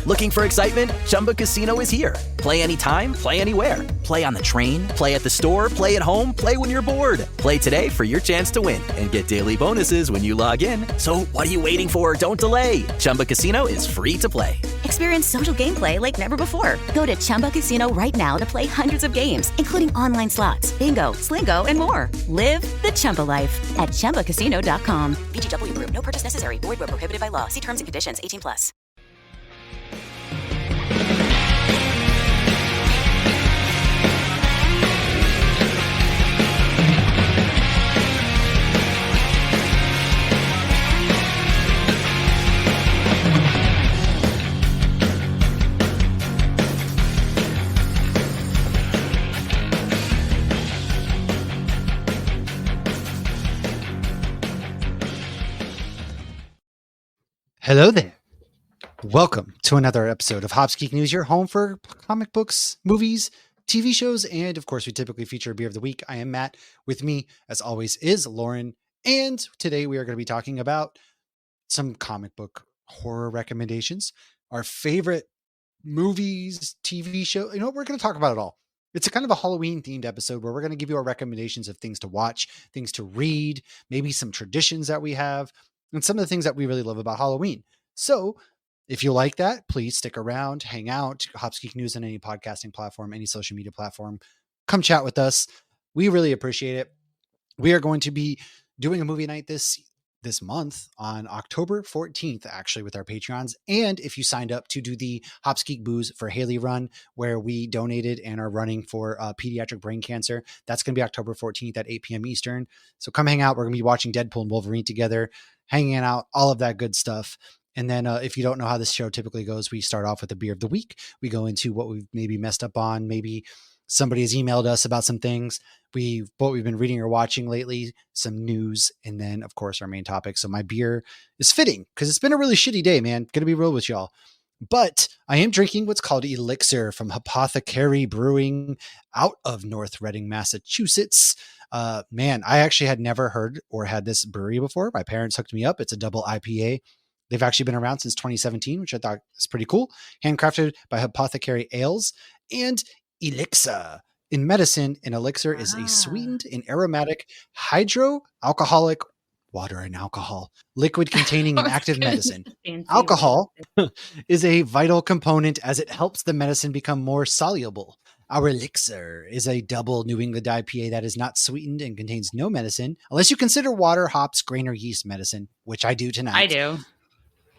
Looking for excitement? Chumba Casino is here. Play anytime, play anywhere. Play on the train, play at the store, play at home, play when you're bored. Play today for your chance to win and get daily bonuses when you log in. So what are you waiting for? Don't delay. Chumba Casino is free to play. Experience social gameplay like never before. Go to Chumba Casino right now to play hundreds of games, including online slots, bingo, Slingo, and more. Live the Chumba life at ChumbaCasino.com. VGW Group. No purchase necessary. Void where prohibited by law. See terms and conditions. 18+. Hello there. Welcome to another episode of Hops Geek News, your home for comic books, movies, TV shows, and of course, we typically feature a beer of the week. I am Matt. With me, as always, is Lauren. And today we are going to be talking about some comic book horror recommendations, our favorite movies, TV show. You know, we're going to talk about it all. It's a kind of a Halloween themed episode where we're going to give you our recommendations of things to watch, things to read, maybe some traditions that we have, and some of the things that we really love about Halloween. So if you like that, please stick around, hang out, Hops Geek News on any podcasting platform, any social media platform. Come chat with us. We really appreciate it. We are going to be doing a movie night this month on October 14th, actually, with our Patreons. And if you signed up to do the Hops Geek Booze for Haley run, where we donated and are running for pediatric brain cancer, that's going to be October 14th at 8 p.m. Eastern. So come hang out. We're going to be watching Deadpool and Wolverine together, hanging out, all of that good stuff. And then if you don't know how this show typically goes, we start off with a beer of the week. We go into what we've maybe messed up on. Maybe somebody has emailed us about some things. What we've been reading or watching lately, some news, and then, of course, our main topic. So my beer is fitting because it's been a really shitty day, man. Going to be real with y'all. But I am drinking what's called Elixir from Apothecary Brewing out of North Reading, Massachusetts. Man, I actually had never heard or had this brewery before. My parents hooked me up. It's a double IPA. They've actually been around since 2017, which I thought is pretty cool. Handcrafted by Apothecary Ales. And Elixir. In medicine, an elixir is a sweetened and aromatic hydroalcoholic water and alcohol liquid containing an active medicine. Alcohol is a vital component as it helps the medicine become more soluble. Our Elixir is a double New England IPA that is not sweetened and contains no medicine, unless you consider water, hops, grain, or yeast medicine, which I do tonight. I do.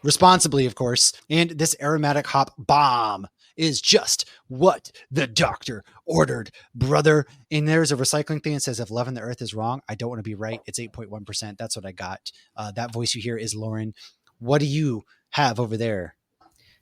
Responsibly, of course. And this aromatic hop bomb is just what the doctor ordered, brother. And there's a recycling thing that says if love in the earth is wrong, I don't want to be right. It's 8.1%. That's what I got. That voice you hear is Lauren. What do you have over there?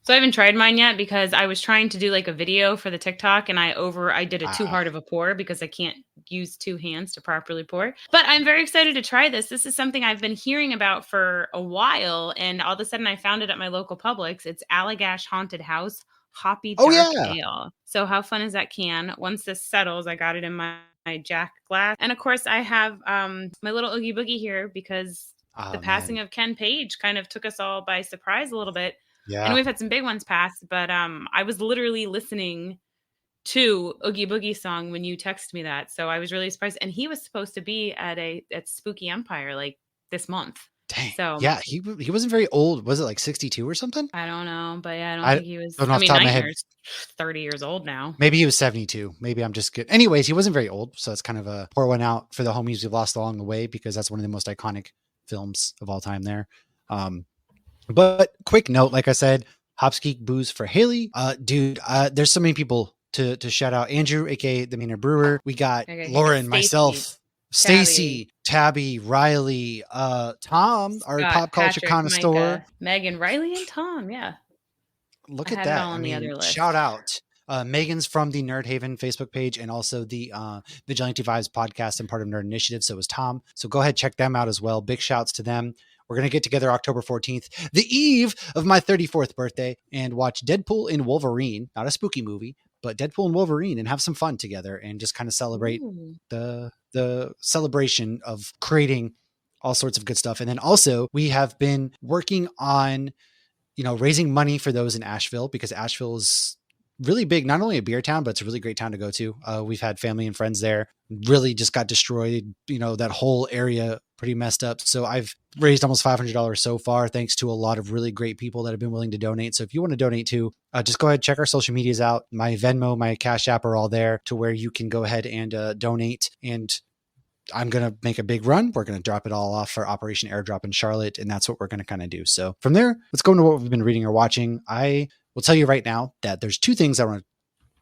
So I haven't tried mine yet because I was trying to do like a video for the TikTok and I did it too hard of a pour because I can't use two hands to properly pour. But I'm very excited to try this. This is something I've been hearing about for a while. And all of a sudden I found it at my local Publix. It's Allagash Haunted House Hoppy Dark Ale. So how fun is that can? Once this settles, I got it in my Jack glass. And of course I have my little Oogie Boogie here because the passing of Ken Page kind of took us all by surprise a little bit. Yeah. And we've had some big ones pass, but I was literally listening to Oogie Boogie song when you texted me that. So I was really surprised. And he was supposed to be at Spooky Empire like this month. Dang. So yeah, he wasn't very old. Was it like 62 or something? I don't know, but yeah, I don't think he was. I mean, Nightmare's 30 years old now. Maybe he was 72. Maybe I'm just good. Anyways, he wasn't very old. So it's kind of a pour one out for the homies we've lost along the way because that's one of the most iconic films of all time there. But quick note, like I said, Hops Geek Booze for Haley. Dude, there's so many people to shout out. Andrew, aka the Maynard Brewer. We got Lauren, myself, Stacy, Tabby, Riley, Tom, our Scott, pop culture Patrick, connoisseur. Micah, Megan, Riley, and Tom. Yeah. Look I at had it that. all on the other list. Shout out. Megan's from the Nerd Haven Facebook page and also the Vigilante Vibes podcast and part of Nerd Initiative. So is Tom. So go ahead, check them out as well. Big shouts to them. We're going to get together October 14th, the eve of my 34th birthday, and watch Deadpool and Wolverine, not a spooky movie, but Deadpool and Wolverine, and have some fun together and just kind of celebrate the celebration of creating all sorts of good stuff. And then also we have been working on raising money for those in Asheville, because Asheville is really big, not only a beer town, but it's a really great town to go to. We've had family and friends there, really just got destroyed. That whole area pretty messed up. So I've raised almost $500 so far, thanks to a lot of really great people that have been willing to donate. So if you want to donate too, just go ahead, check our social medias out. My Venmo, my Cash App are all there to where you can go ahead and donate. And I'm going to make a big run. We're going to drop it all off for Operation Airdrop in Charlotte. And that's what we're going to kind of do. So from there, let's go into what we've been reading or watching. I will tell you right now that there's two things I want to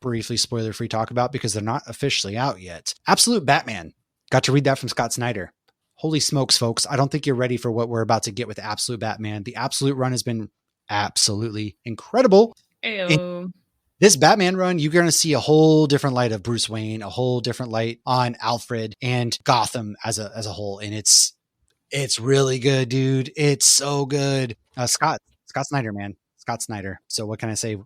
briefly spoiler free talk about because they're not officially out yet. Absolute Batman. Got to read that from Scott Snyder. Holy smokes, folks. I don't think you're ready for what we're about to get with Absolute Batman. The Absolute run has been absolutely incredible. Ew. This Batman run, you're going to see a whole different light of Bruce Wayne, a whole different light on Alfred and Gotham as a whole. And it's really good, dude. It's so good. Scott Snyder, man. Scott Snyder. So what can I say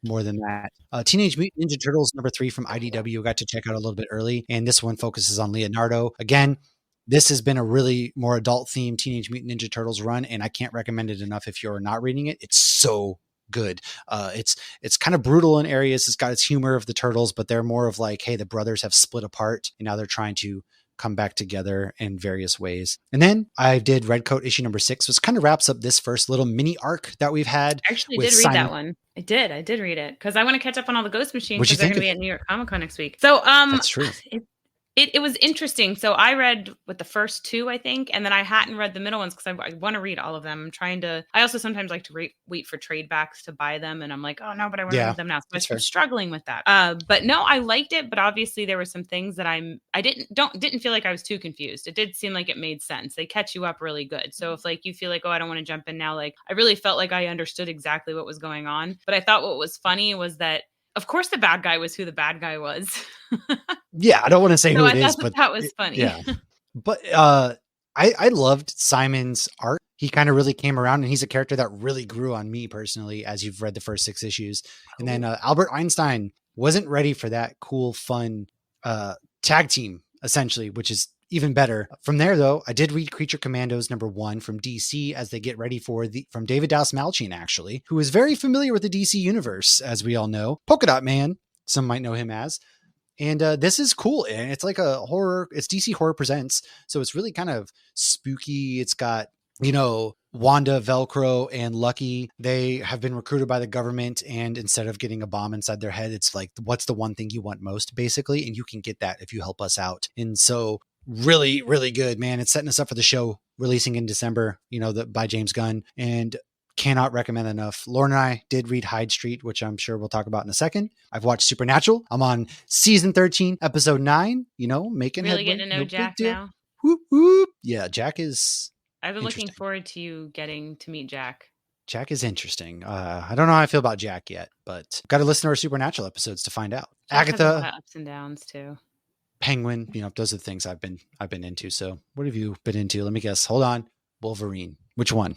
more than that? Teenage Mutant Ninja Turtles #3 from IDW. Got to check out a little bit early. And this one focuses on Leonardo. Again, this has been a really more adult themed Teenage Mutant Ninja Turtles run. And I can't recommend it enough if you're not reading it. It's so good. It's kind of brutal in areas. It's got its humor of the turtles, but they're more of like, hey, the brothers have split apart and now they're trying to come back together in various ways. And then I did Redcoat issue #6, which kind of wraps up this first little mini arc that we've had. I actually did read that one. I did read it because I want to catch up on all the Ghost Machines because they're going to be at New York Comic Con next week. So that's true. It was interesting. So I read with the first two, I think, and then I hadn't read the middle ones because I want to read all of them. I'm trying to. I also sometimes like to wait for trade backs to buy them, and I'm like, oh no, but I want to read them now. So I'm struggling with that. But no, I liked it. But obviously, there were some things that I didn't feel like I was too confused. It did seem like it made sense. They catch you up really good. So if like you feel like, oh, I don't want to jump in now, like I really felt like I understood exactly what was going on. But I thought what was funny was that, of course, the bad guy was who the bad guy was. Yeah, I don't want to say who it is, but that was funny. Yeah, but I loved Simon's art. He kind of really came around, and he's a character that really grew on me personally as you've read the first 6 issues. And then Albert Einstein wasn't ready for that cool, fun tag team, essentially, which is even better. From there, though, I did read Creature Commandos #1 from DC as they get ready from David Dastmalchian, actually, who is very familiar with the DC universe, as we all know. Polka Dot Man, some might know him as. And this is cool. And it's like a horror. It's DC Horror Presents. So it's really kind of spooky. It's got, Wanda, Velcro, and Lucky. They have been recruited by the government. And instead of getting a bomb inside their head, it's like, what's the one thing you want most, basically? And you can get that if you help us out. And so really, really good, man. It's setting us up for the show releasing in December, by James Gunn. And cannot recommend enough. Lauren and I did read Hyde Street, which I'm sure we'll talk about in a second. I've watched Supernatural. I'm on season 13, episode 9, making really headway. Getting to know Jack now. Whoop, whoop. Yeah, Jack is I've been looking forward to you getting to meet Jack. Jack is interesting. I don't know how I feel about Jack yet, but got to listen to our Supernatural episodes to find out. Jack Agatha, has ups and downs too. Penguin, those are the things I've been into. So what have you been into? Let me guess. Hold on. Wolverine. Which one?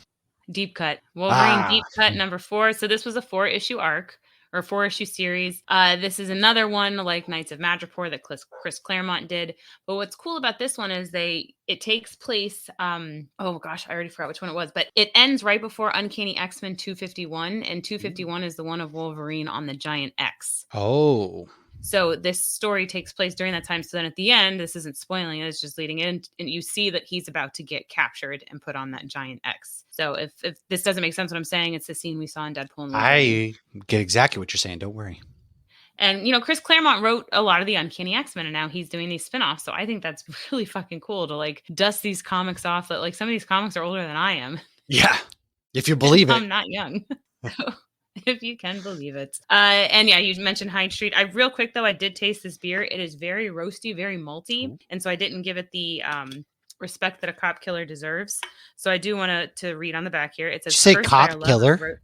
Deep Cut. Wolverine Deep Cut #4. So this was a 4-issue arc or 4-issue series. This is another one like Knights of Madripoor that Chris Claremont did. But what's cool about this one is it takes place. Oh gosh, I already forgot which one it was, but it ends right before Uncanny X-Men 251, and 251 is the one of Wolverine on the Giant X. Oh. So this story takes place during that time. So then at the end, this isn't spoiling it, it's just leading in, and you see that he's about to get captured and put on that Giant X. So if this doesn't make sense what I'm saying, it's the scene we saw in Deadpool. And I get exactly what you're saying. Don't worry. And, Chris Claremont wrote a lot of the Uncanny X-Men, and now he's doing these spinoffs. So I think that's really fucking cool to like dust these comics off that like some of these comics are older than I am. Yeah. If you believe it. I'm not young. So, if you can believe it. And yeah, you mentioned Hyde Street. Real quick though, I did taste this beer. It is very roasty, very malty. Ooh. And so I didn't give it the respect that a cop killer deserves. So I do want to read on the back here. It says, say cop killer?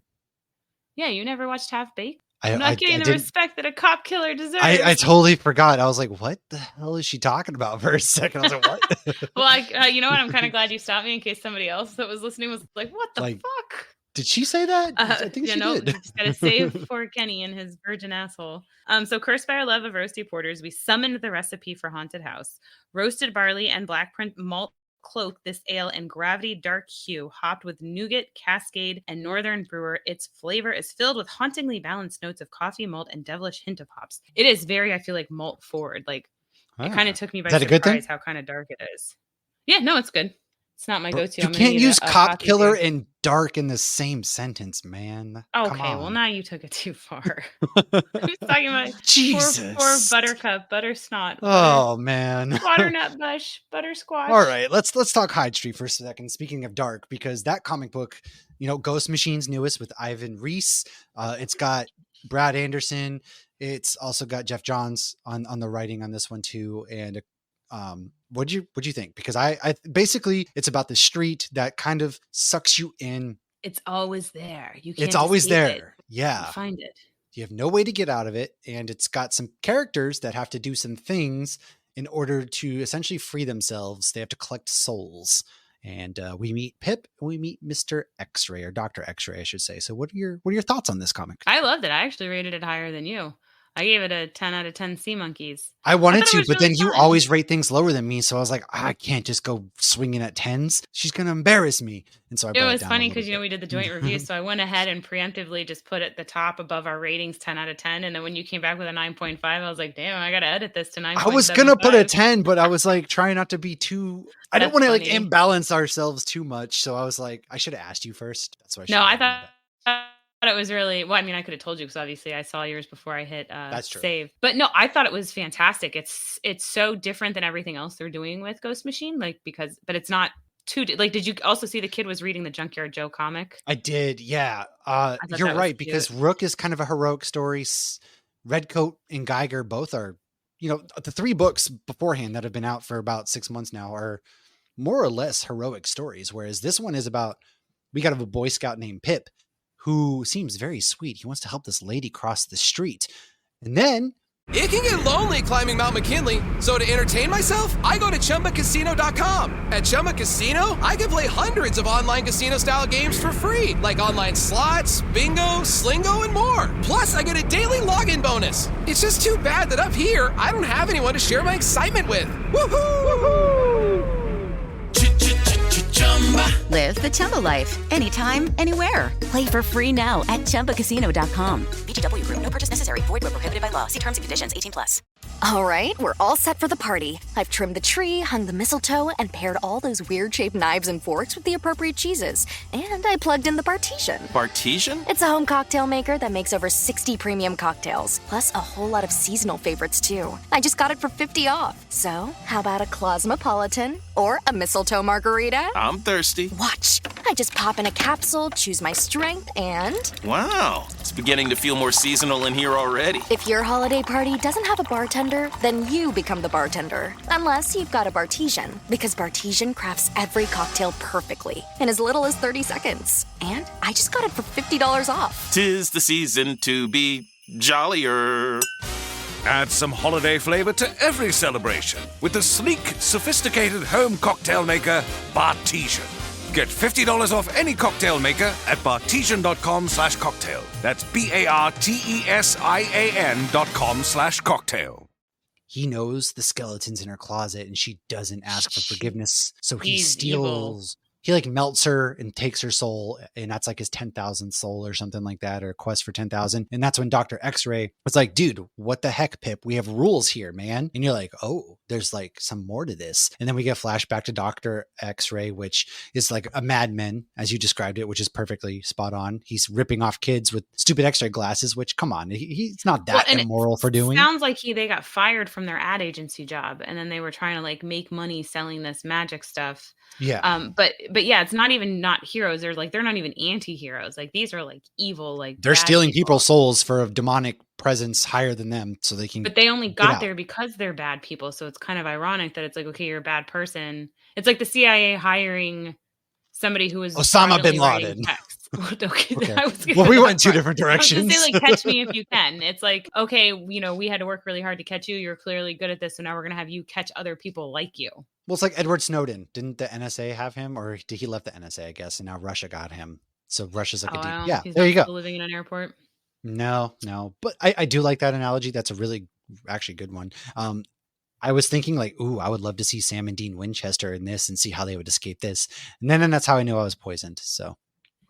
Yeah, you never watched Half Baked? I'm not getting the respect that a cop killer deserves. I totally forgot. I was like, what the hell is she talking about for a second? I was like, what? Well, you know what? I'm kind of glad you stopped me in case somebody else that was listening was like, what the fuck? Did she say that? I think she did. Just gotta save poor Kenny and his virgin asshole. So cursed by our love of roasty porters, we summoned the recipe for Haunted House. Roasted barley and black malt cloak this ale in gravity dark hue, hopped with nougat, cascade, and northern brewer. Its flavor is filled with hauntingly balanced notes of coffee, malt, and devilish hint of hops. It is very, I feel like, malt forward. Like, it kind of took me by Is that a good thing? surprise how kind of dark it is. Yeah, no, it's good. It's not my go-to. You can't use cop killer and dark in the same sentence, man. Okay, well, now you took it too far. Who's talking about Jesus? Poor buttercup, butter snot. Oh, man. Butternut bush, buttersquash. All right, let's talk Hyde Street for a second. Speaking of dark, because that comic book, Ghost Machine's newest with Ivan Reis. It's got Brad Anderson. It's also got Jeff Johns on the writing on this one too. And what'd you think? Because I basically it's about the street that kind of sucks you in. It's always there. It's always there. It. Yeah. You find it. You have no way to get out of it. And it's got some characters that have to do some things in order to essentially free themselves. They have to collect souls. And we meet Pip and we meet Mr. X-Ray, or Dr. X-Ray, I should say. So what are your thoughts on this comic? I loved it. I actually rated it higher than you. I gave it a 10 out of 10 sea monkeys. I wanted to, but really then you always rate things lower than me. So I was like, I can't just go swinging at 10s. She's going to embarrass me. And so I brought it was down funny because, we did the joint review. So I went ahead and preemptively just put it the top above our ratings, 10 out of 10. And then when you came back with a 9.5, I was like, damn, I got to edit this to 9.75. I was going to put a 10, but I was like trying not to be too, I didn't want to like imbalance ourselves too much. So I was like, I should have asked you first. That's why I thought it was really, well, I mean, I could have told you because obviously I saw yours before I hit That's true. save. But no, I thought it was fantastic. It's so different than everything else they're doing with Ghost Machine, but it's not too, did you also see the kid was reading the Junkyard Joe comic? I did, yeah. You're right, because Rook is kind of a heroic story. Redcoat and Geiger both are, the 3 books beforehand that have been out for about 6 months now are more or less heroic stories, whereas this one is about, we got a Boy Scout named Pip, who seems very sweet. He wants to help this lady cross the street. And then it can get lonely climbing Mount McKinley, so to entertain myself, I go to ChumbaCasino.com. At Chumba Casino, I can play hundreds of online casino-style games for free, like online slots, bingo, Slingo, and more. Plus, I get a daily login bonus. It's just too bad that up here, I don't have anyone to share my excitement with. Woohoo! Woohoo! Live the Chumba life. Anytime, anywhere. Play for free now at ChumbaCasino.com. VGW Group. No purchase necessary. Void where prohibited by law. See terms and conditions. 18+. All right, we're all set for the party. I've trimmed the tree, hung the mistletoe, and paired all those weird-shaped knives and forks with the appropriate cheeses. And I plugged in the Bartesian. Bartesian? It's a home cocktail maker that makes over 60 premium cocktails, plus a whole lot of seasonal favorites, too. I just got it for $50 off. So, how about a Cosmopolitan or a mistletoe margarita? I'm thirsty. Watch. I just pop in a capsule, choose my strength, and... Wow, it's beginning to feel more seasonal in here already. If your holiday party doesn't have a bartender, then you become the bartender. Unless you've got a Bartesian, because Bartesian crafts every cocktail perfectly in as little as 30 seconds. And I just got it for $50 off. 'Tis the season to be jollier. Add some holiday flavor to every celebration with the sleek, sophisticated home cocktail maker, Bartesian. Get $50 off any cocktail maker at Bartesian.com/cocktail. That's BARTESIAN.com/cocktail. He knows the skeletons in her closet and she doesn't ask for forgiveness. So he He's steals. evil. He like melts her and takes her soul, and that's like his 10,000 soul or something like that, or a quest for 10,000. And that's when Dr. X-Ray was like, dude, what the heck, Pip? We have rules here, man. And you're like, oh, there's like some more to this. And then we get flashback to Dr. X-Ray, which is like a madman, as you described it, which is perfectly spot on. He's ripping off kids with stupid X-ray glasses, which, come on, he's not that immoral for doing. Sounds like they got fired from their ad agency job, and then they were trying to like make money selling this magic stuff. Yeah. But yeah, it's not even not heroes. They're not even anti-heroes. Like these are like evil, like they're stealing people. people's souls for a demonic presence higher than them so they can. But they only got there because they're bad people. So it's kind of ironic that it's like, okay, you're a bad person. It's like the CIA hiring somebody who was Osama bin Laden. Okay. Well, we went in 2 different directions. I was say, like, catch me if you can. It's like, okay, we had to work really hard to catch you. You're clearly good at this. So now we're going to have you catch other people like you. Well, it's like Edward Snowden. Didn't the NSA have him, or did he left the NSA, I guess, and now Russia got him. So Russia's like He's there you go. Living in an airport. No. But I do like that analogy. That's a really actually good one. I was thinking like, ooh, I would love to see Sam and Dean Winchester in this and see how they would escape this. And then that's how I knew I was poisoned. So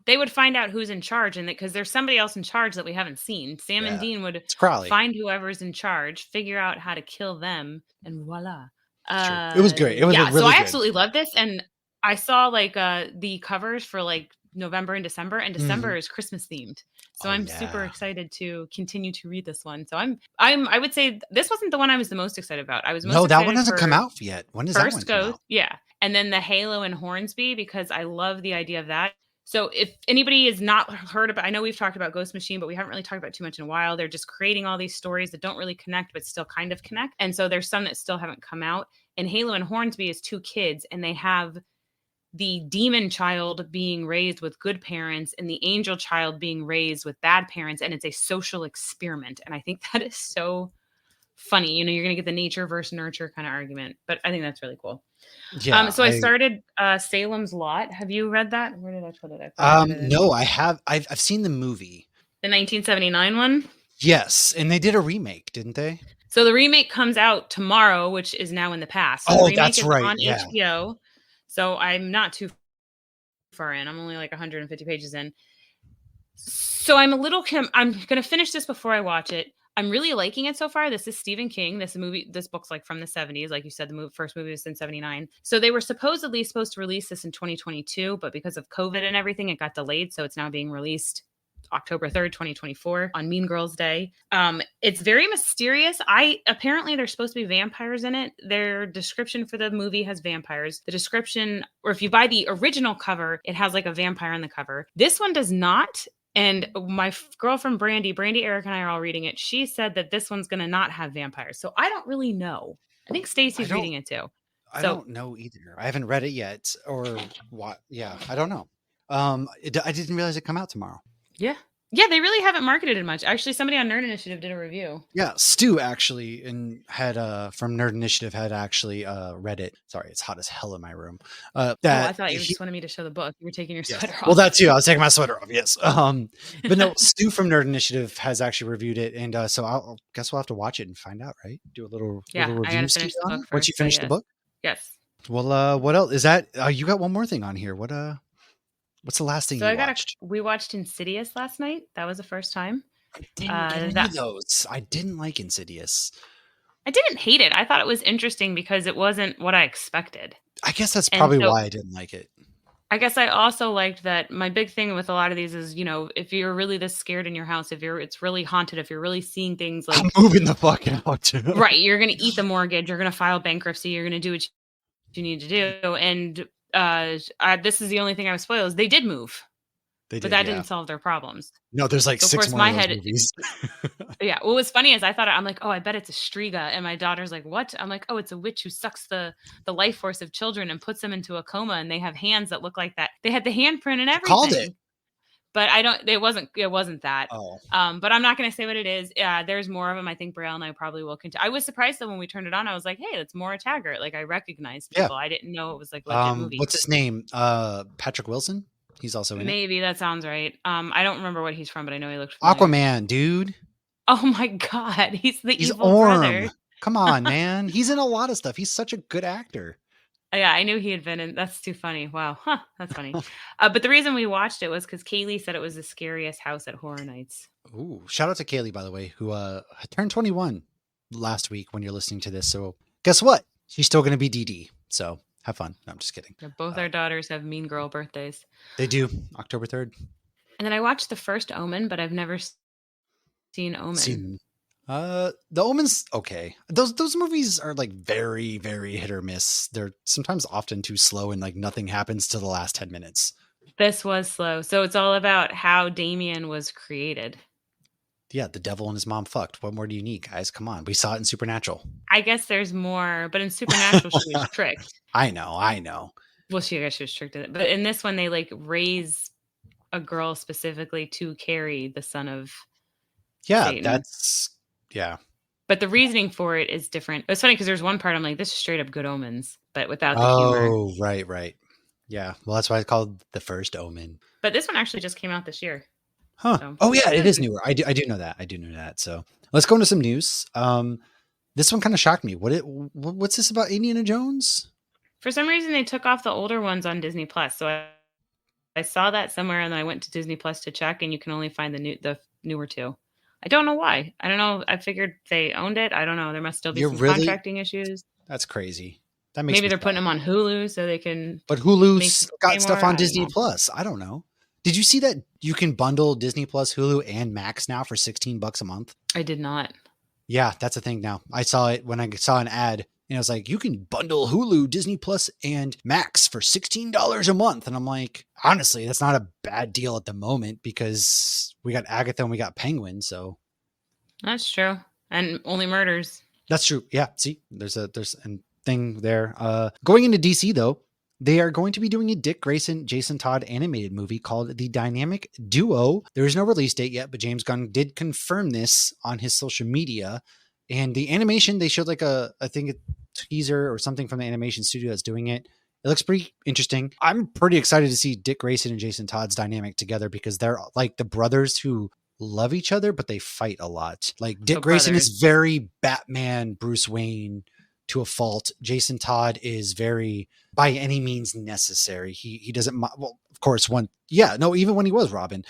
they would find out who's in charge, and because there's somebody else in charge that we haven't seen. Sam and Dean would find whoever's in charge, figure out how to kill them, and voila. It was great. It was really so I good. absolutely love this, and I saw like the covers for like November and December is Christmas themed. So I'm super excited to continue to read this one. So I would say this wasn't the one I was the most excited about. I was most excited that one hasn't come out yet. When does that one come out? Yeah. And then the Halo and Hornsby, because I love the idea of that. So if anybody has not heard about, I know we've talked about Ghost Machine, but we haven't really talked about too much in a while. They're just creating all these stories that don't really connect, but still kind of connect. And so there's some that still haven't come out. And Halo and Hornsby is 2 kids, and they have the demon child being raised with good parents and the angel child being raised with bad parents. And it's a social experiment. And I think that is so funny. You know, you're going to get the nature versus nurture kind of argument, but I think that's really cool. Yeah. So I started Salem's Lot. Have you read that? Where did I put it? No, I have. I've seen the movie. The 1979 one? Yes. And they did a remake, didn't they? So the remake comes out tomorrow, which is now in the past. So the remake that's is right. On HBO. So I'm not too far in. I'm only like 150 pages in. So I'm going to finish this before I watch it. I'm really liking it so far. This is Stephen King. This book's like from the 70s. Like you said, the first movie was in 79. So they were supposed to release this in 2022, but because of COVID and everything, it got delayed. So it's now being released October 3rd, 2024 on Mean Girls Day. It's very mysterious. Apparently there's supposed to be vampires in it. Their description for the movie has vampires. The description, or if you buy the original cover, it has like a vampire on the cover. This one does not. And my girlfriend, Brandy, Eric, and I are all reading it. She said that this one's going to not have vampires. So I don't really know. I think Stacey's reading it too. I don't know either. I haven't read it yet, or what? Yeah, I don't know. I didn't realize it come out tomorrow. Yeah. Yeah, they really haven't marketed it much. Actually, somebody on Nerd Initiative did a review. Yeah, Stu actually had from Nerd Initiative had actually read it. Sorry, it's hot as hell in my room. I thought you just wanted me to show the book. You were taking your sweater off. Well, that too. I was taking my sweater off. Yes. But no, Stu from Nerd Initiative has actually reviewed it, and so I guess we'll have to watch it and find out, right? Do a little review. I gotta finish the book once you finish the book. Yes. Well, what else is that? You got one more thing on here. What's the last thing you watched? We watched Insidious last night. That was the first time. I didn't get into those. I didn't like Insidious. I didn't hate it. I thought it was interesting because it wasn't what I expected. I guess that's probably why I didn't like it. I guess I also liked that my big thing with a lot of these is, you know, if you're really this scared in your house, it's really haunted, if you're really seeing things like I'm moving the fuck out. Right. You're going to eat the mortgage. You're going to file bankruptcy. You're going to do what you need to do. And this is the only thing I was spoiled is they did move. But that didn't solve their problems. No, there's like 6 more of those movies. Yeah. What was funny is I'm like, oh, I bet it's a Striga. And my daughter's like, what? I'm like, oh, it's a witch who sucks the life force of children and puts them into a coma. And they have hands that look like that. They had the handprint and everything. Called it. But it wasn't that. Oh. But I'm not going to say what it is. There's more of them. I think Braille and I probably will continue. I was surprised that when we turned it on, I was like, hey, it's Maura Taggart. Like I recognized people. I didn't know it was like a legit movie. What's his name? Patrick Wilson? He's also in Maybe that sounds right. I don't remember what he's from, but I know he looked familiar. Aquaman, dude. Oh my God. He's evil brother. Come on, man. He's in a lot of stuff. He's such a good actor. Yeah, I knew he had been in. That's too funny. Wow. Huh. That's funny. But the reason we watched it was because Kaylee said it was the scariest house at Horror Nights. Ooh, shout out to Kaylee, by the way, who turned 21 last week when you're listening to this. So guess what? She's still going to be DD. So have fun. No, I'm just kidding. Yeah, both our daughters have mean girl birthdays. They do. October 3rd. And then I watched the first Omen, but I've never seen Omen. The Omen's okay. Those movies are like very, very hit or miss. They're sometimes often too slow and like nothing happens to the last 10 minutes. This was slow. So it's all about how Damien was created. Yeah, the devil and his mom fucked. What more do you need, guys? Come on. We saw it in Supernatural. I guess there's more, but in Supernatural she was tricked. I know. Well, I guess she was tricked in it. But in this one, they like raise a girl specifically to carry the son of Satan. Yeah. But the reasoning for it is different. It's funny because there's one part I'm like, this is straight up Good Omens, but without the humor. Oh, right. Yeah. Well, that's why it's called The First Omen. But this one actually just came out this year. Huh. So. Oh, yeah, it is newer. I do know that. So let's go into some news. This one kind of shocked me. What's this about Indiana Jones? For some reason, they took off the older ones on Disney Plus. So I saw that somewhere, and then I went to Disney Plus to check, and you can only find the newer two. I don't know why. I don't know. I figured they owned it. I don't know. There must still be some contracting issues. That's crazy. That makes maybe they're putting them on Hulu so they can. But Hulu's got stuff on Disney Plus. I don't know. Did you see that you can bundle Disney Plus, Hulu, and Max now for $16 a month? I did not. Yeah, that's a thing now. I saw it when I saw an ad, and I was like, you can bundle Hulu, Disney Plus, and Max for $16 a month. And I'm like, honestly, that's not a bad deal at the moment because we got Agatha and we got Penguin. So that's true. And Only Murders. That's true. Yeah. See, there's a thing there. Going into DC though, they are going to be doing a Dick Grayson, Jason Todd animated movie called The Dynamic Duo. There is no release date yet, but James Gunn did confirm this on his social media. And the animation, they showed like I think a teaser or something from the animation studio that's doing it. It looks pretty interesting. I'm pretty excited to see Dick Grayson and Jason Todd's dynamic together because they're like the brothers who love each other, but they fight a lot. Like Dick Grayson is very Batman, Bruce Wayne to a fault. Jason Todd is very by any means necessary. He doesn't, well, of course, even when he was Robin,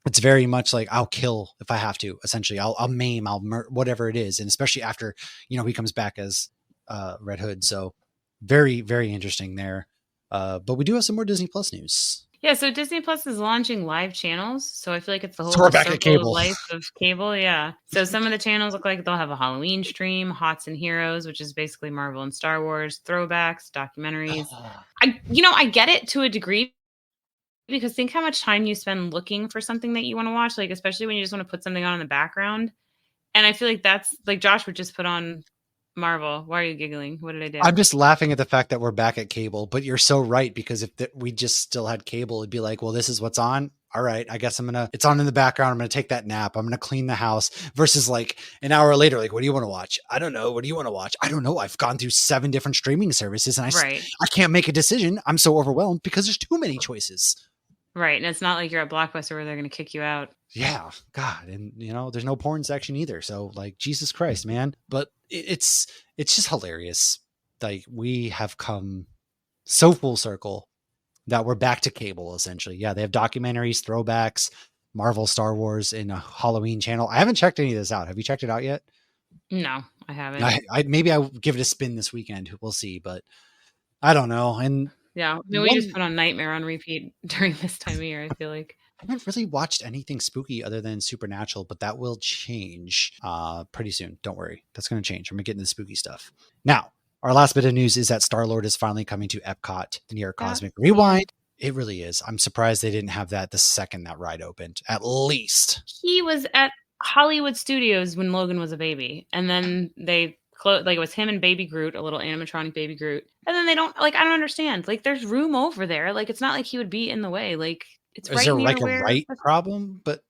it's very much like I'll kill if I have to. Essentially, I'll maim, I'll murder, whatever it is, and especially after he comes back as Red Hood. So very, very interesting there. But we do have some more Disney Plus news. Yeah, so Disney Plus is launching live channels. So I feel like it's the whole we're back at cable. Life of cable. Yeah. So some of the channels look like they'll have a Halloween stream, Hots and Heroes, which is basically Marvel and Star Wars, throwbacks, documentaries. I get it to a degree because think how much time you spend looking for something that you want to watch, like especially when you just want to put something on in the background. And I feel like that's like Josh would just put on Marvel. Why are you giggling? What did I do? I'm just laughing at the fact that we're back at cable, but you're so right because if we just still had cable, it'd be like, well, this is what's on. All right, I guess it's on in the background. I'm going to take that nap. I'm going to clean the house versus like an hour later, like, what do you want to watch? I don't know. What do you want to watch? I don't know. I've gone through 7 different streaming services and I can't make a decision. I'm so overwhelmed because there's too many choices. Right. And it's not like you're at Blockbuster where they're going to kick you out. Yeah. God. And there's no porn section either. So like, Jesus Christ, man. But it's just hilarious. Like we have come so full circle that we're back to cable essentially. Yeah. They have documentaries, throwbacks, Marvel, Star Wars, and a Halloween channel. I haven't checked any of this out. Have you checked it out yet? No, I haven't. Maybe I'll give it a spin this weekend. We'll see, but I don't know. And yeah, we just put on Nightmare on repeat during this time of year, I feel like. I haven't really watched anything spooky other than Supernatural, but that will change pretty soon. Don't worry. That's going to change. I'm going to get into the spooky stuff. Now, our last bit of news is that Star-Lord is finally coming to Epcot near Cosmic Rewind. It really is. I'm surprised they didn't have that the second that ride opened, at least. He was at Hollywood Studios when Logan was a baby, and then they closed, like it was him and Baby Groot, a little animatronic Baby Groot. And then I don't understand. Like there's room over there. Like it's not like he would be in the way. Like it's is there like a right problem? But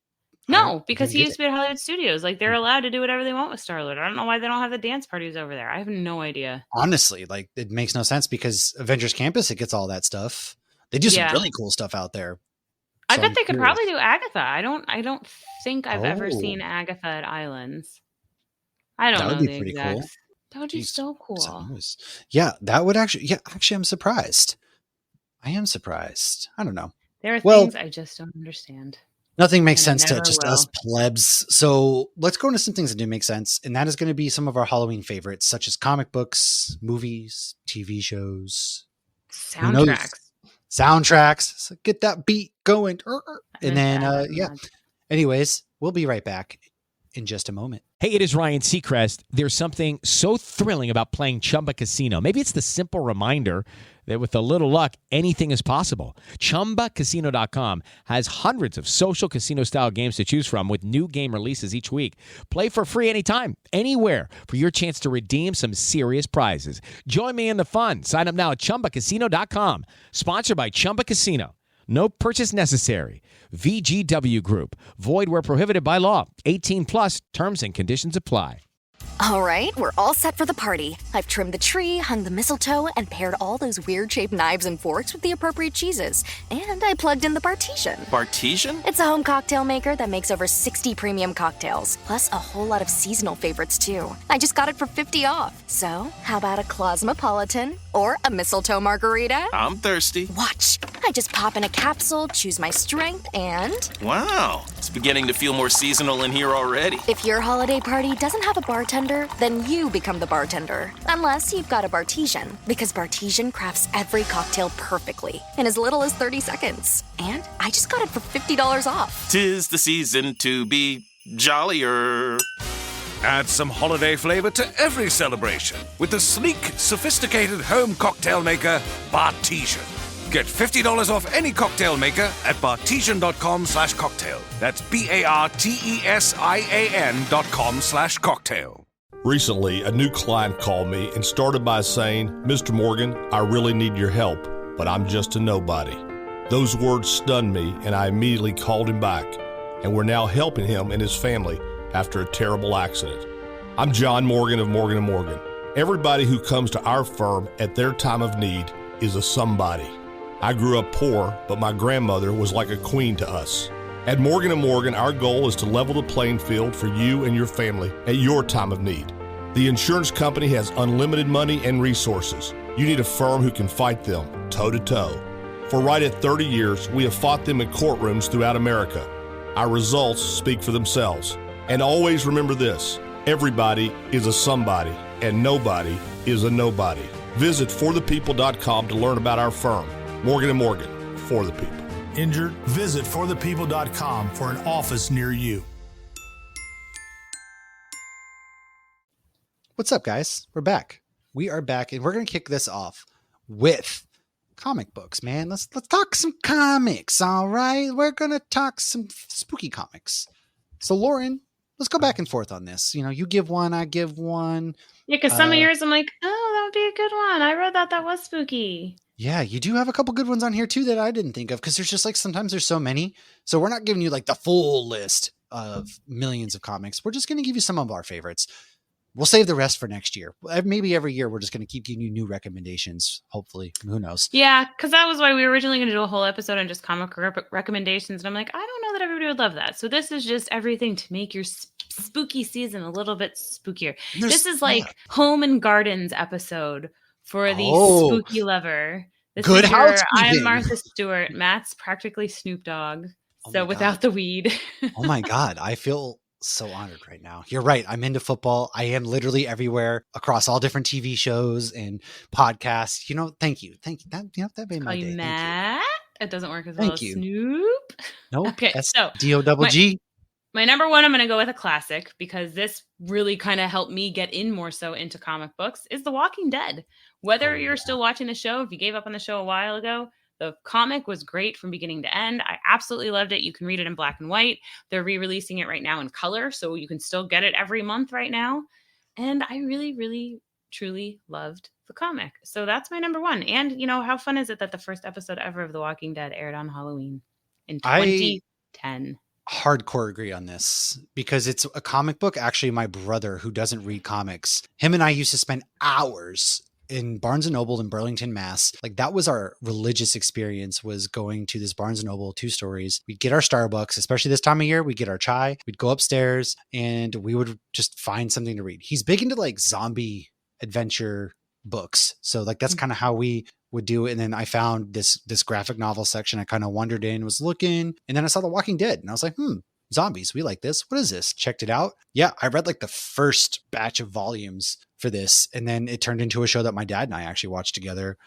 no, because he used to be at Hollywood Studios. Like they're allowed to do whatever they want with Star-Lord. I don't know why they don't have the dance parties over there. I have no idea. Honestly, like it makes no sense because Avengers Campus, it gets all that stuff. They do some really cool stuff out there. I bet they could probably do Agatha. I don't think I've ever seen Agatha at Islands. I don't know. That would be pretty cool. That would be so cool. Yeah, that would actually. Yeah, actually, I'm surprised. I am surprised. I don't know. There are things I just don't understand. Nothing makes sense to just us plebs. So let's go into some things that do make sense. And that is going to be some of our Halloween favorites, such as comic books, movies, TV shows. Soundtracks. So get that beat going. And then, anyways, we'll be right back in just a moment. Hey, it is Ryan Seacrest. There's something so thrilling about playing Chumba Casino. Maybe it's the simple reminder that with a little luck, anything is possible. ChumbaCasino.com has hundreds of social casino-style games to choose from with new game releases each week. Play for free anytime, anywhere for your chance to redeem some serious prizes. Join me in the fun. Sign up now at ChumbaCasino.com. Sponsored by Chumba Casino. No purchase necessary. VGW Group. Void where prohibited by law. 18 plus terms and conditions apply. All right, we're all set for the party. I've trimmed the tree, hung the mistletoe, and paired all those weird-shaped knives and forks with the appropriate cheeses. And I plugged in the Bartesian. Bartesian? It's a home cocktail maker that makes over 60 premium cocktails, plus a whole lot of seasonal favorites, too. I just got it for $50 off. So, how about a Cosmopolitan or a mistletoe margarita? I'm thirsty. Watch. I just pop in a capsule, choose my strength, and... Wow, it's beginning to feel more seasonal in here already. If your holiday party doesn't have a bartender, then you become the bartender. Unless you've got a Bartesian, because Bartesian crafts every cocktail perfectly in as little as 30 seconds. And I just got it for $50 off. 'Tis the season to be jollier. Add some holiday flavor to every celebration with the sleek, sophisticated home cocktail maker, Bartesian. Get $50 off any cocktail maker at bartesian.com/cocktail. That's BARTESIAN.com/cocktail. Recently, a new client called me and started by saying, "Mr. Morgan, I really need your help, but I'm just a nobody." Those words stunned me, and I immediately called him back, and we're now helping him and his family after a terrible accident. I'm John Morgan of Morgan & Morgan. Everybody who comes to our firm at their time of need is a somebody. I grew up poor, but my grandmother was like a queen to us. At Morgan & Morgan, our goal is to level the playing field for you and your family at your time of need. The insurance company has unlimited money and resources. You need a firm who can fight them toe-to-toe. For right at 30 years, we have fought them in courtrooms throughout America. Our results speak for themselves. And always remember this, everybody is a somebody, and nobody is a nobody. Visit forthepeople.com to learn about our firm. Morgan & Morgan, for the people. Injured? Visit forthepeople.com for an office near you. What's up, guys? We're back. We are back, and we're going to kick this off with comic books, man. Let's talk some comics, all right? We're going to talk some spooky comics. So, Lauren, let's go back and forth on this. You know, you give one, I give one. Yeah, because some of yours I'm like, oh, that would be a good one. I read that was spooky. Yeah, you do have a couple good ones on here too that I didn't think of, because there's just like sometimes there's so many. So we're not giving you like the full list of millions of comics. We're just going to give you some of our favorites. We'll save the rest for next year. Maybe every year we're just going to keep giving you new recommendations. Hopefully, who knows? Yeah, because that was why we were originally going to do a whole episode on just comic recommendations. And I'm like, I don't know that everybody would love that. So this is just everything to make your spooky season a little bit spookier. This is like Home and Gardens episode for the spooky lover. This Good is housekeeping. I'm Martha Stewart. Matt's practically Snoop Dogg. So without the weed. Oh my God. I feel so honored right now. You're right. I'm into football. I am literally everywhere across all different TV shows and podcasts. You know, thank you. Thank you. That made my day. Matt? It doesn't work as well as Snoop. Nope. Okay. So D-O-double-G. My number one, I'm going to go with a classic because this really kind of helped me get in more so into comic books, is The Walking Dead. Whether you're still watching the show, if you gave up on the show a while ago, the comic was great from beginning to end. I absolutely loved it. You can read it in black and white. They're re-releasing it right now in color, so you can still get it every month right now. And I really, really, truly loved the comic. So that's my number one. And, you know, how fun is it that the first episode ever of The Walking Dead aired on Halloween in 2010? Hardcore agree on this because it's a comic book. Actually, my brother, who doesn't read comics, him and I used to spend hours in Barnes & Noble in Burlington, Mass. Like that was our religious experience, was going to this Barnes & Noble, 2 stories. We'd get our Starbucks, especially this time of year. We'd get our chai. We'd go upstairs and we would just find something to read. He's big into like zombie adventure books. So like that's kind of how we would do it. And then I found this graphic novel section. I kind of wandered in, was looking, and then I saw The Walking Dead and I was like, zombies, we like this. What is this? Checked it out. Yeah, I read like the first batch of volumes for this, and then it turned into a show that my dad and I actually watched together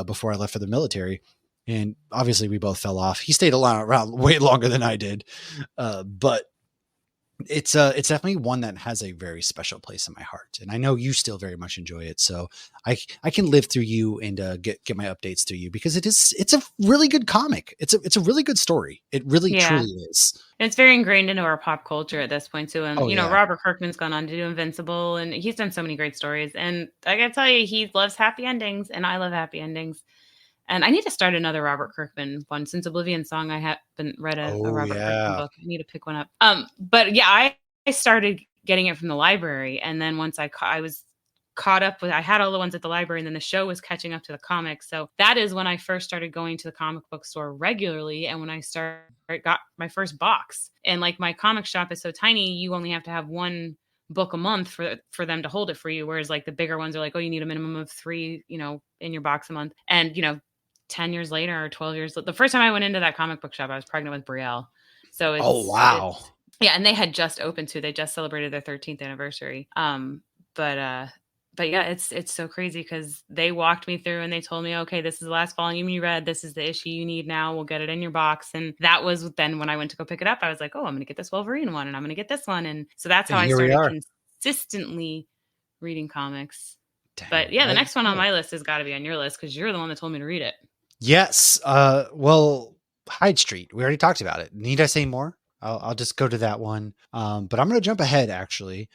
before I left for the military. And obviously we both fell off. He stayed around way longer than I did. But it's definitely one that has a very special place in my heart. And I know you still very much enjoy it. So I can live through you and get my updates through you, because it's a really good comic. It's a really good story. It really truly is. And it's very ingrained into our pop culture at this point too. And you know, Robert Kirkman's gone on to do Invincible, and he's done so many great stories. And I gotta tell you, he loves happy endings, and I love happy endings. And I need to start another Robert Kirkman one. Since Oblivion Song, I haven't read a Robert Kirkman book. I need to pick one up. But yeah, I started getting it from the library. And then once I was caught up with, I had all the ones at the library, and then the show was catching up to the comics. So that is when I first started going to the comic book store regularly. And when I got my first box, and like my comic shop is so tiny, you only have to have one book a month for them to hold it for you. Whereas like the bigger ones are like, oh, you need a minimum of 3, in your box a month. And, 10 years later or 12 years, the first time I went into that comic book shop, I was pregnant with Brielle. So it's, oh, wow. Yeah. And they had just opened too. They just celebrated their 13th anniversary. But yeah, it's so crazy because they walked me through and they told me, okay, this is the last volume you read. This is the issue you need now. We'll get it in your box. And that was then when I went to go pick it up, I was like, oh, I'm going to get this Wolverine one and I'm going to get this one. And so that's how I started consistently reading comics. Dang, but yeah, the next one on my list has got to be on your list because you're the one that told me to read it. Yes. Well, Hyde Street. We already talked about it. Need I say more? I'll just go to that one. But I'm going to jump ahead actually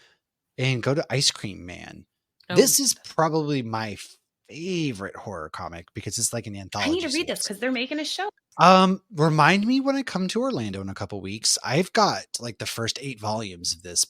and go to Ice Cream Man. Oh. This is probably my favorite horror comic because it's like an anthology. I need to read this because they're making a show. Remind me when I come to Orlando in a couple weeks. I've got like the first 8 volumes of this.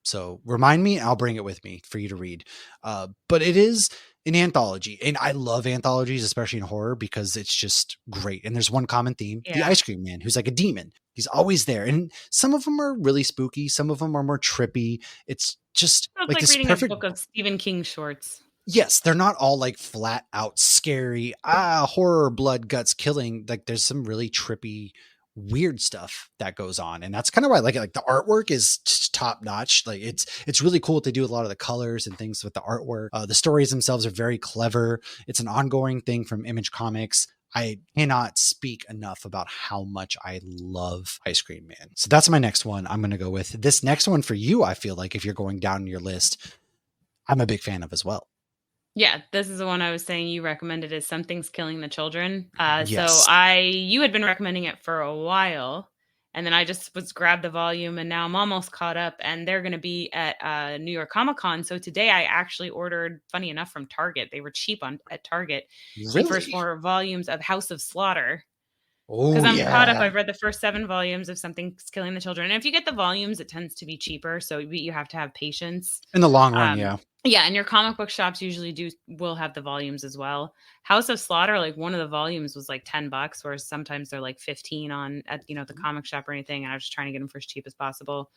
So remind me, I'll bring it with me for you to read. But it is an anthology, and I love anthologies, especially in horror, because it's just great. And there's one common theme, the Ice Cream Man, who's like a demon. He's always there. And some of them are really spooky. Some of them are more trippy. It's just like this reading perfect... a book of Stephen King shorts. Yes, they're not all like flat out scary, horror, blood, guts, killing. Like there's some really trippy, weird stuff that goes on. And that's kind of why I like it. Like the artwork is top notch. Like it's really cool what they do with a lot of the colors and things with the artwork. The stories themselves are very clever. It's an ongoing thing from Image Comics. I cannot speak enough about how much I love Ice Cream Man. So that's my next one I'm going to go with. This next one for you, I feel like if you're going down your list, I'm a big fan of as well. Yeah, this is the one I was saying you recommended is Something's Killing the Children. Yes. So you had been recommending it for a while, and then I just grabbed the volume, and now I'm almost caught up, and they're going to be at New York Comic Con. So today I actually ordered, funny enough, from Target. They were cheap at Target. Really? The first 4 volumes of House of Slaughter. Oh, because I'm caught up. I've read the first 7 volumes of Something's Killing the Children. And if you get the volumes, it tends to be cheaper. So you have to have patience. In the long run, yeah. Yeah, and your comic book shops usually will have the volumes as well. House of Slaughter, like one of the volumes was like $10, whereas sometimes they're like 15 at the comic shop or anything. And I was just trying to get them for as cheap as possible.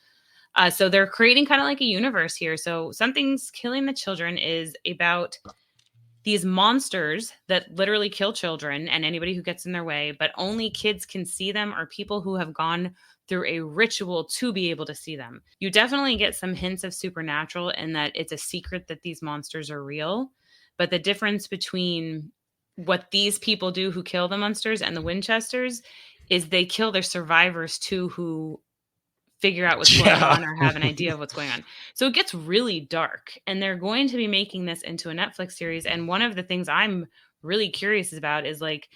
So they're creating kind of like a universe here. So Something's Killing the Children is about these monsters that literally kill children and anybody who gets in their way, but only kids can see them or people who have gone through a ritual to be able to see them. You definitely get some hints of supernatural in that it's a secret that these monsters are real. But the difference between what these people do who kill the monsters and the Winchesters is they kill their survivors too, who figure out what's going on or have an idea of what's going on. So it gets really dark, and they're going to be making this into a Netflix series. And one of the things I'm really curious about is like,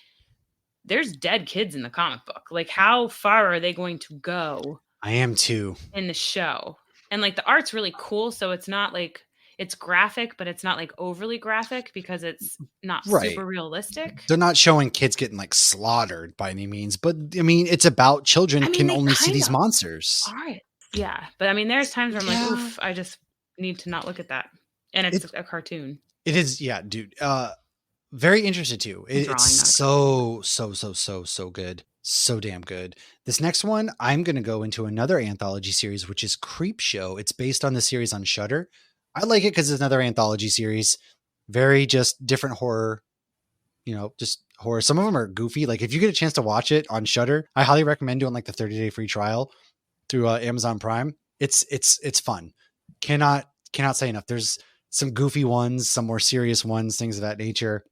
there's dead kids in the comic book. Like, how far are they going to go? I am too. In the show. And like the art's really cool. So it's not like, it's graphic, but it's not like overly graphic because it's not super realistic. They're not showing kids getting like slaughtered by any means, but I mean, it's about children can only see these monsters. All right. Yeah. But I mean, there's times where I'm like, oof, I just need to not look at that. And it's a cartoon. It is. Yeah, dude. Very interested too. It's so good. So damn good. This next one, I'm going to go into another anthology series, which is Creepshow. It's based on the series on Shudder. I like it because it's another anthology series. Very just different horror, just horror. Some of them are goofy. Like if you get a chance to watch it on Shudder, I highly recommend doing like the 30-day free trial through Amazon Prime. It's fun. Cannot say enough. There's some goofy ones, some more serious ones, things of that nature.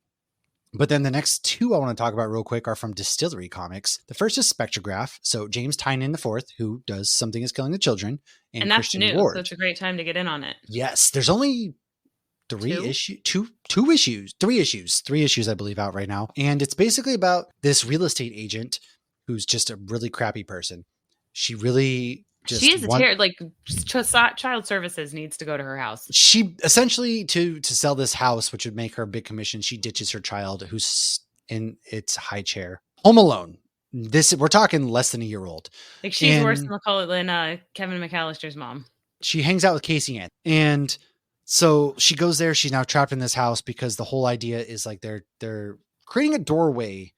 But then the next 2 I want to talk about real quick are from Distillery Comics. The first is Spectrograph. So James Tynion IV, who does Something is Killing the Children, and that's Christian new. Ward. So it's a great time to get in on it. Yes. There's only 3 issues, I believe, out right now. And it's basically about this real estate agent who's just a really crappy person. She really she is child services needs to go to her house. She essentially to sell this house, which would make her a big commission, she ditches her child who's in its high chair. Home Alone. We're talking less than a year old. Like she's worse than Kevin McAllister's mom. she hangs out with Casey Ann. And so she goes there. She's now trapped in this house because the whole idea is like they're creating a doorway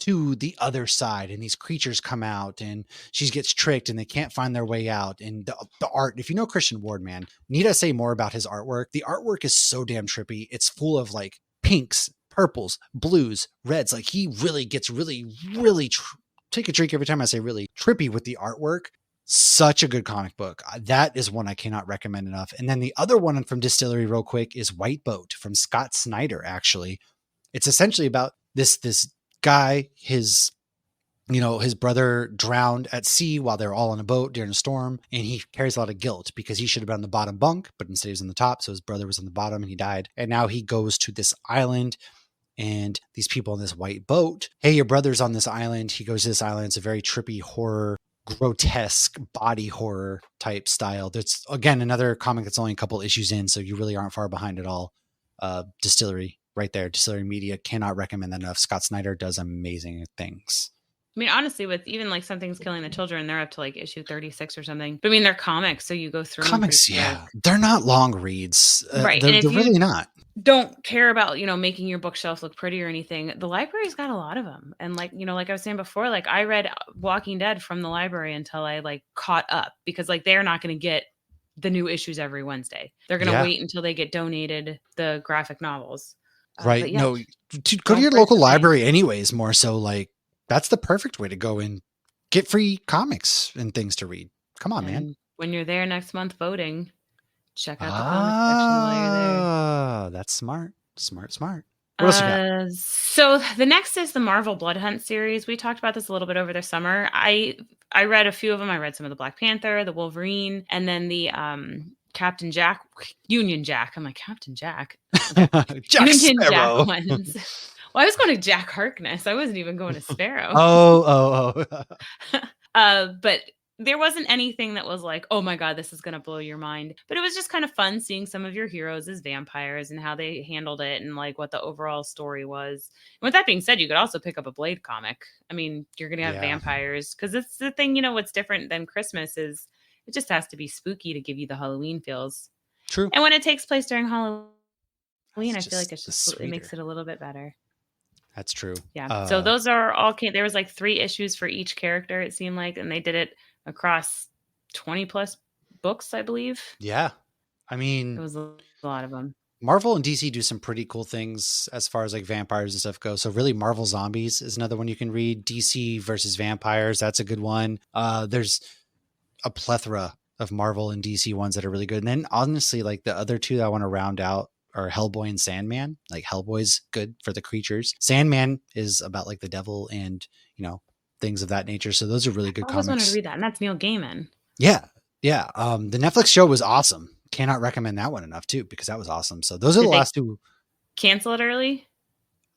to the other side, and these creatures come out, and she gets tricked and they can't find their way out. And the art, if you know Christian Ward, man, need I say more about his artwork? The artwork is so damn trippy. It's full of like pinks, purples, blues, reds. Like he really gets really take a drink every time I say really trippy with the artwork. Such a good comic book. That is one I cannot recommend enough. And then the other one from Distillery real quick is White Boat from Scott Snyder. Actually, it's essentially about this guy, his brother drowned at sea while they're all on a boat during a storm, and he carries a lot of guilt because he should have been on the bottom bunk, but instead he was on the top. So his brother was on the bottom and he died. And now he goes to this island, and these people on this white boat, hey, your brother's on this island. He goes to this island. It's a very trippy horror, grotesque body horror type style. That's again another comic that's only a couple issues in, so you really aren't far behind at all. Distillery right there. Distillery Media, cannot recommend that enough. Scott Snyder does amazing things. I mean, honestly, with even like Something's Killing the Children, they're up to like issue 36 or something. But I mean, they're comics, so you go through comics. Yeah, they're not long reads, right? They're really not. Don't care about making your bookshelf look pretty or anything. The library's got a lot of them, and like I was saying before, like I read Walking Dead from the library until I like caught up, because like they're not going to get the new issues every Wednesday. They're going to wait until they get donated the graphic novels. Right. No, go to your local library anyways, more so. Like that's the perfect way to go and get free comics and things to read. Come on, man. When you're there next month voting, check out the comics section while you're there. That's smart. Smart. What else you got? So the next is the Marvel Blood Hunt series. We talked about this a little bit over the summer. I read a few of them. I read some of the Black Panther, the Wolverine, and then the Captain Jack, Union Jack. I'm like, Captain Jack. Jack Union Sparrow. Jack ones. Well, I was going to Jack Harkness. I wasn't even going to Sparrow. But there wasn't anything that was like, oh my God, this is going to blow your mind. But it was just kind of fun seeing some of your heroes as vampires and how they handled it and like what the overall story was. And with that being said, you could also pick up a Blade comic. I mean, you're going to have vampires, because it's the thing, what's different than Christmas is it just has to be spooky to give you the Halloween feels. True. And when it takes place during Halloween, I feel like it makes it a little bit better. That's true. Yeah. So those are all, there was like 3 issues for each character, it seemed like, and they did it across 20 plus books, I believe. Yeah. I mean, it was a lot of them. Marvel and DC do some pretty cool things as far as like vampires and stuff go. So really Marvel Zombies is another one you can read. DC versus Vampires. That's a good one. There's a plethora of Marvel and DC ones that are really good. And then honestly, like the other 2 that I want to round out are Hellboy and Sandman. Like Hellboy's good for the creatures. Sandman is about like the devil and, things of that nature. So those are really good comics. I always wanted to read that, and that's Neil Gaiman. Yeah. The Netflix show was awesome. Cannot recommend that one enough too, because that was awesome. So those are the last 2. Cancel it early?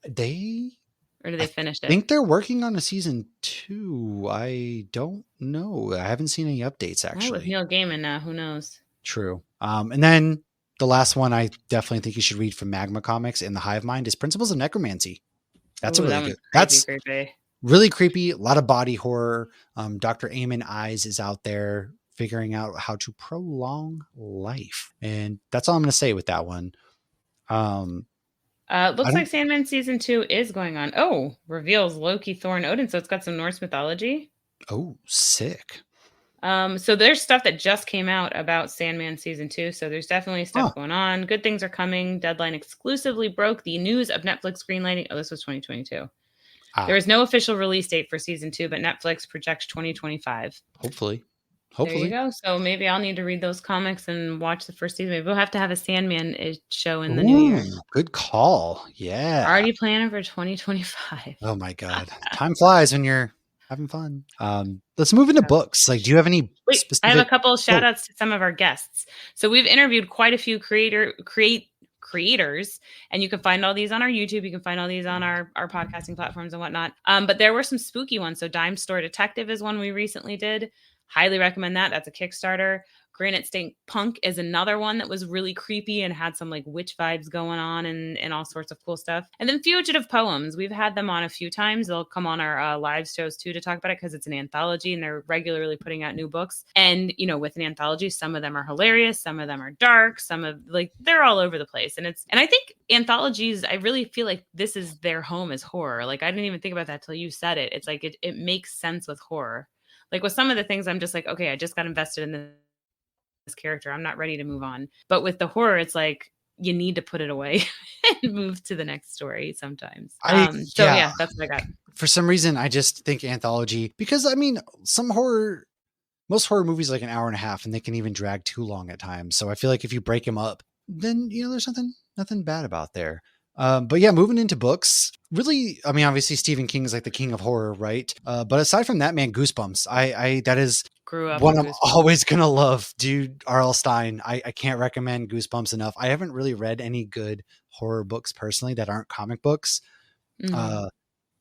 Or did they finish it? I think they're working on a season 2. I don't know. I haven't seen any updates actually. With Neil Gaiman now, who knows? True. And then the last one I definitely think you should read from Magma Comics in the Hive Mind is Principles of Necromancy. That's really good. That's creepy. Really creepy. A lot of body horror. Dr. Eamon Eyes is out there figuring out how to prolong life. And that's all I'm going to say with that one. Looks like Sandman season 2 is going on. Oh, reveals Loki, Thor, and Odin. So it's got some Norse mythology. Oh, sick. So there's stuff that just came out about Sandman season 2. So there's definitely stuff going on. Good things are coming. Deadline exclusively broke the news of Netflix greenlighting. Oh, this was 2022. There is no official release date for season 2, but Netflix projects 2025. Hopefully. There you go. So maybe I'll need to read those comics and watch the first season. Maybe we'll have to have a Sandman show in the new year. Good call. Yeah. Already planning for 2025. Oh my God. Time flies when you're having fun. Let's move into books. Like, do you have any specific... I have a couple of shout outs to some of our guests. So we've interviewed quite a few creators, and you can find all these on our YouTube. You can find all these on our podcasting platforms and whatnot. But there were some spooky ones. So Dime Store Detective is one we recently did. Highly recommend that. That's a Kickstarter. Granite State Punk is another one that was really creepy and had some like witch vibes going on and all sorts of cool stuff. And then Fugitive Poems, we've had them on a few times. They'll come on our live shows too to talk about it because it's an anthology and they're regularly putting out new books. And, you know, with an anthology, some of them are hilarious, some of them are dark, some of like they're all over the place. And I think anthologies, I really feel like this is their home as horror. Like I didn't even think about that till you said it. It's like it makes sense with horror. Like with some of the things, I'm just like, okay, I just got invested in this character. I'm not ready to move on. But with the horror, it's like you need to put it away and move to the next story sometimes. So yeah, that's what I got. For some reason, I just think anthology, because I mean, most horror movies are like an hour and a half and they can even drag too long at times. So I feel like if you break them up, then, you know, there's nothing bad about there. But yeah, moving into books, really, I mean, obviously Stephen King is like the king of horror, right? But aside from that, man, Goosebumps, that is grew up one I'm always going to love. Dude, R.L. Stine, I can't recommend Goosebumps enough. I haven't really read any good horror books personally that aren't comic books. Mm-hmm.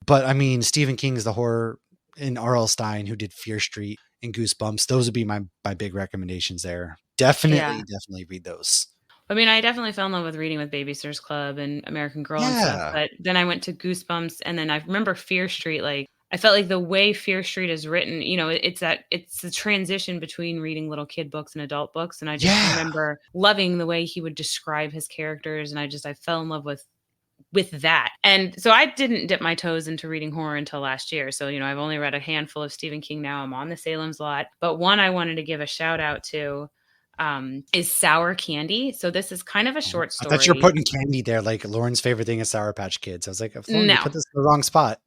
But I mean, Stephen King is the horror, and R.L. Stine, who did Fear Street and Goosebumps. Those would be my big recommendations there. Definitely read those. I mean, I definitely fell in love with reading with Babysitter's Club and American Girl and stuff. But then I went to Goosebumps, and then I remember Fear Street. Like I felt like the way Fear Street is written, you know, it's the transition between reading little kid books and adult books. And I just remember loving the way he would describe his characters, and I fell in love with that. And so I didn't dip my toes into reading horror until last year. So, you know, I've only read a handful of Stephen King now. I'm on the Salem's Lot. But one I wanted to give a shout out to is Sour Candy. So this is kind of a short story. I thought you were putting candy there, like Lauren's favorite thing is Sour Patch Kids. I was like, no, you put this in the wrong spot.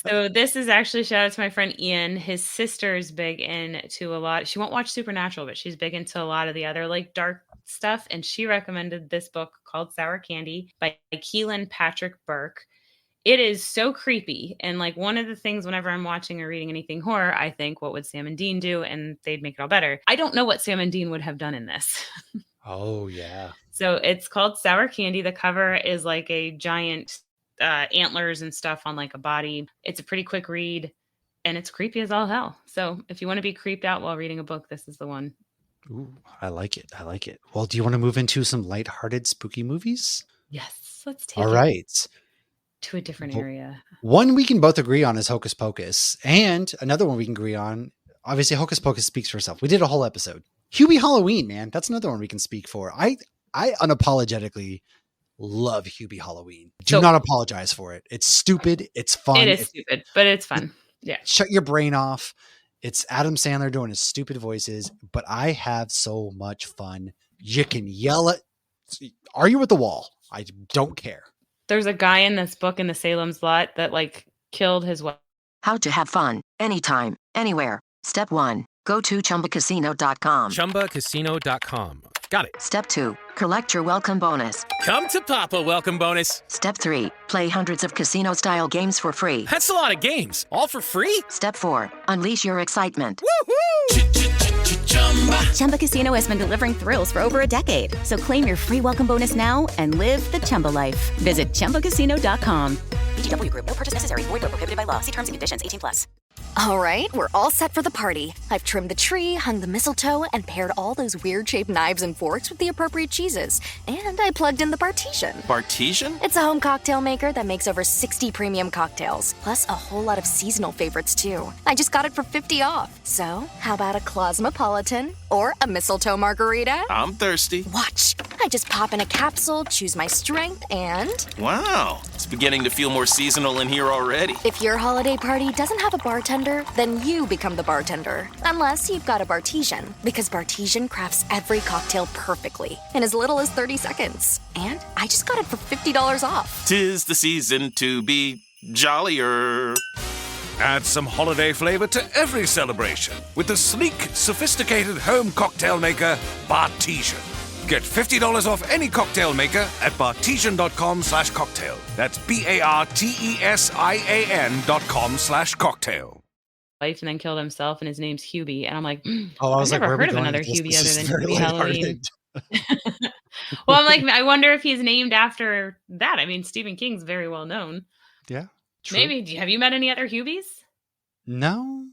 So this is actually, shout out to my friend Ian. His sister's big into a lot. She won't watch Supernatural, but she's big into a lot of the other like dark stuff. And she recommended this book called Sour Candy by Keelan Patrick Burke. It is so creepy. And like one of the things whenever I'm watching or reading anything horror, I think, what would Sam and Dean do? And they'd make it all better. I don't know what Sam and Dean would have done in this. Oh, yeah. So it's called Sour Candy. The cover is like a giant antlers and stuff on like a body. It's a pretty quick read and it's creepy as all hell. So if you want to be creeped out while reading a book, this is the one. Ooh, I like it. Well, do you want to move into some lighthearted, spooky movies? Yes, let's take it to a different area. One we can both agree on is Hocus Pocus, and another one we can agree on. Obviously, Hocus Pocus speaks for itself. We did a whole episode. Hubie Halloween, man, that's another one we can speak for. I unapologetically love Hubie Halloween. Do not apologize for it. It's stupid. It's fun. It is stupid, but it's fun. Yeah. Shut your brain off. It's Adam Sandler doing his stupid voices, but I have so much fun. You can yell at, argue with the wall. I don't care. There's a guy in this book in the Salem's Lot that like killed his wife. How to have fun anytime, anywhere. Step 1. Go to ChumbaCasino.com. ChumbaCasino.com. Got it. Step 2. Collect your welcome bonus. Come to Papa welcome bonus. Step 3. Play hundreds of casino-style games for free. That's a lot of games. All for free? Step 4. Unleash your excitement. Woohoo! Chumba Casino has been delivering thrills for over a decade. So claim your free welcome bonus now and live the Chumba life. Visit ChumbaCasino.com. VGW Group. No purchase necessary. Void where prohibited by law. See terms and conditions. 18+. All right, we're all set for the party. I've trimmed the tree, hung the mistletoe, and paired all those weird-shaped knives and forks with the appropriate cheeses. And I plugged in the Bartesian. Bartesian? It's a home cocktail maker that makes over 60 premium cocktails, plus a whole lot of seasonal favorites, too. I just got it for $50 off. So, how about a Cosmopolitan or a mistletoe margarita? I'm thirsty. Watch. I just pop in a capsule, choose my strength, and... Wow, it's beginning to feel more seasonal in here already. If your holiday party doesn't have a bartender, then you become the bartender. Unless you've got a Bartesian, because Bartesian crafts every cocktail perfectly in as little as 30 seconds. And I just got it for $50 off. 'Tis the season to be jollier. Add some holiday flavor to every celebration with the sleek, sophisticated home cocktail maker, Bartesian. Get $50 off any cocktail maker at Bartesian.com/cocktail. That's BARTESIAN.com/cocktail. Life and then killed himself, and his name's Hubie. And I'm like, oh, I was I've like, never heard of another Hubie other than Hubie Halloween. Well, I'm like, I wonder if he's named after that. I mean, Stephen King's very well known. Yeah. True. Maybe. Have you met any other Hubies? No,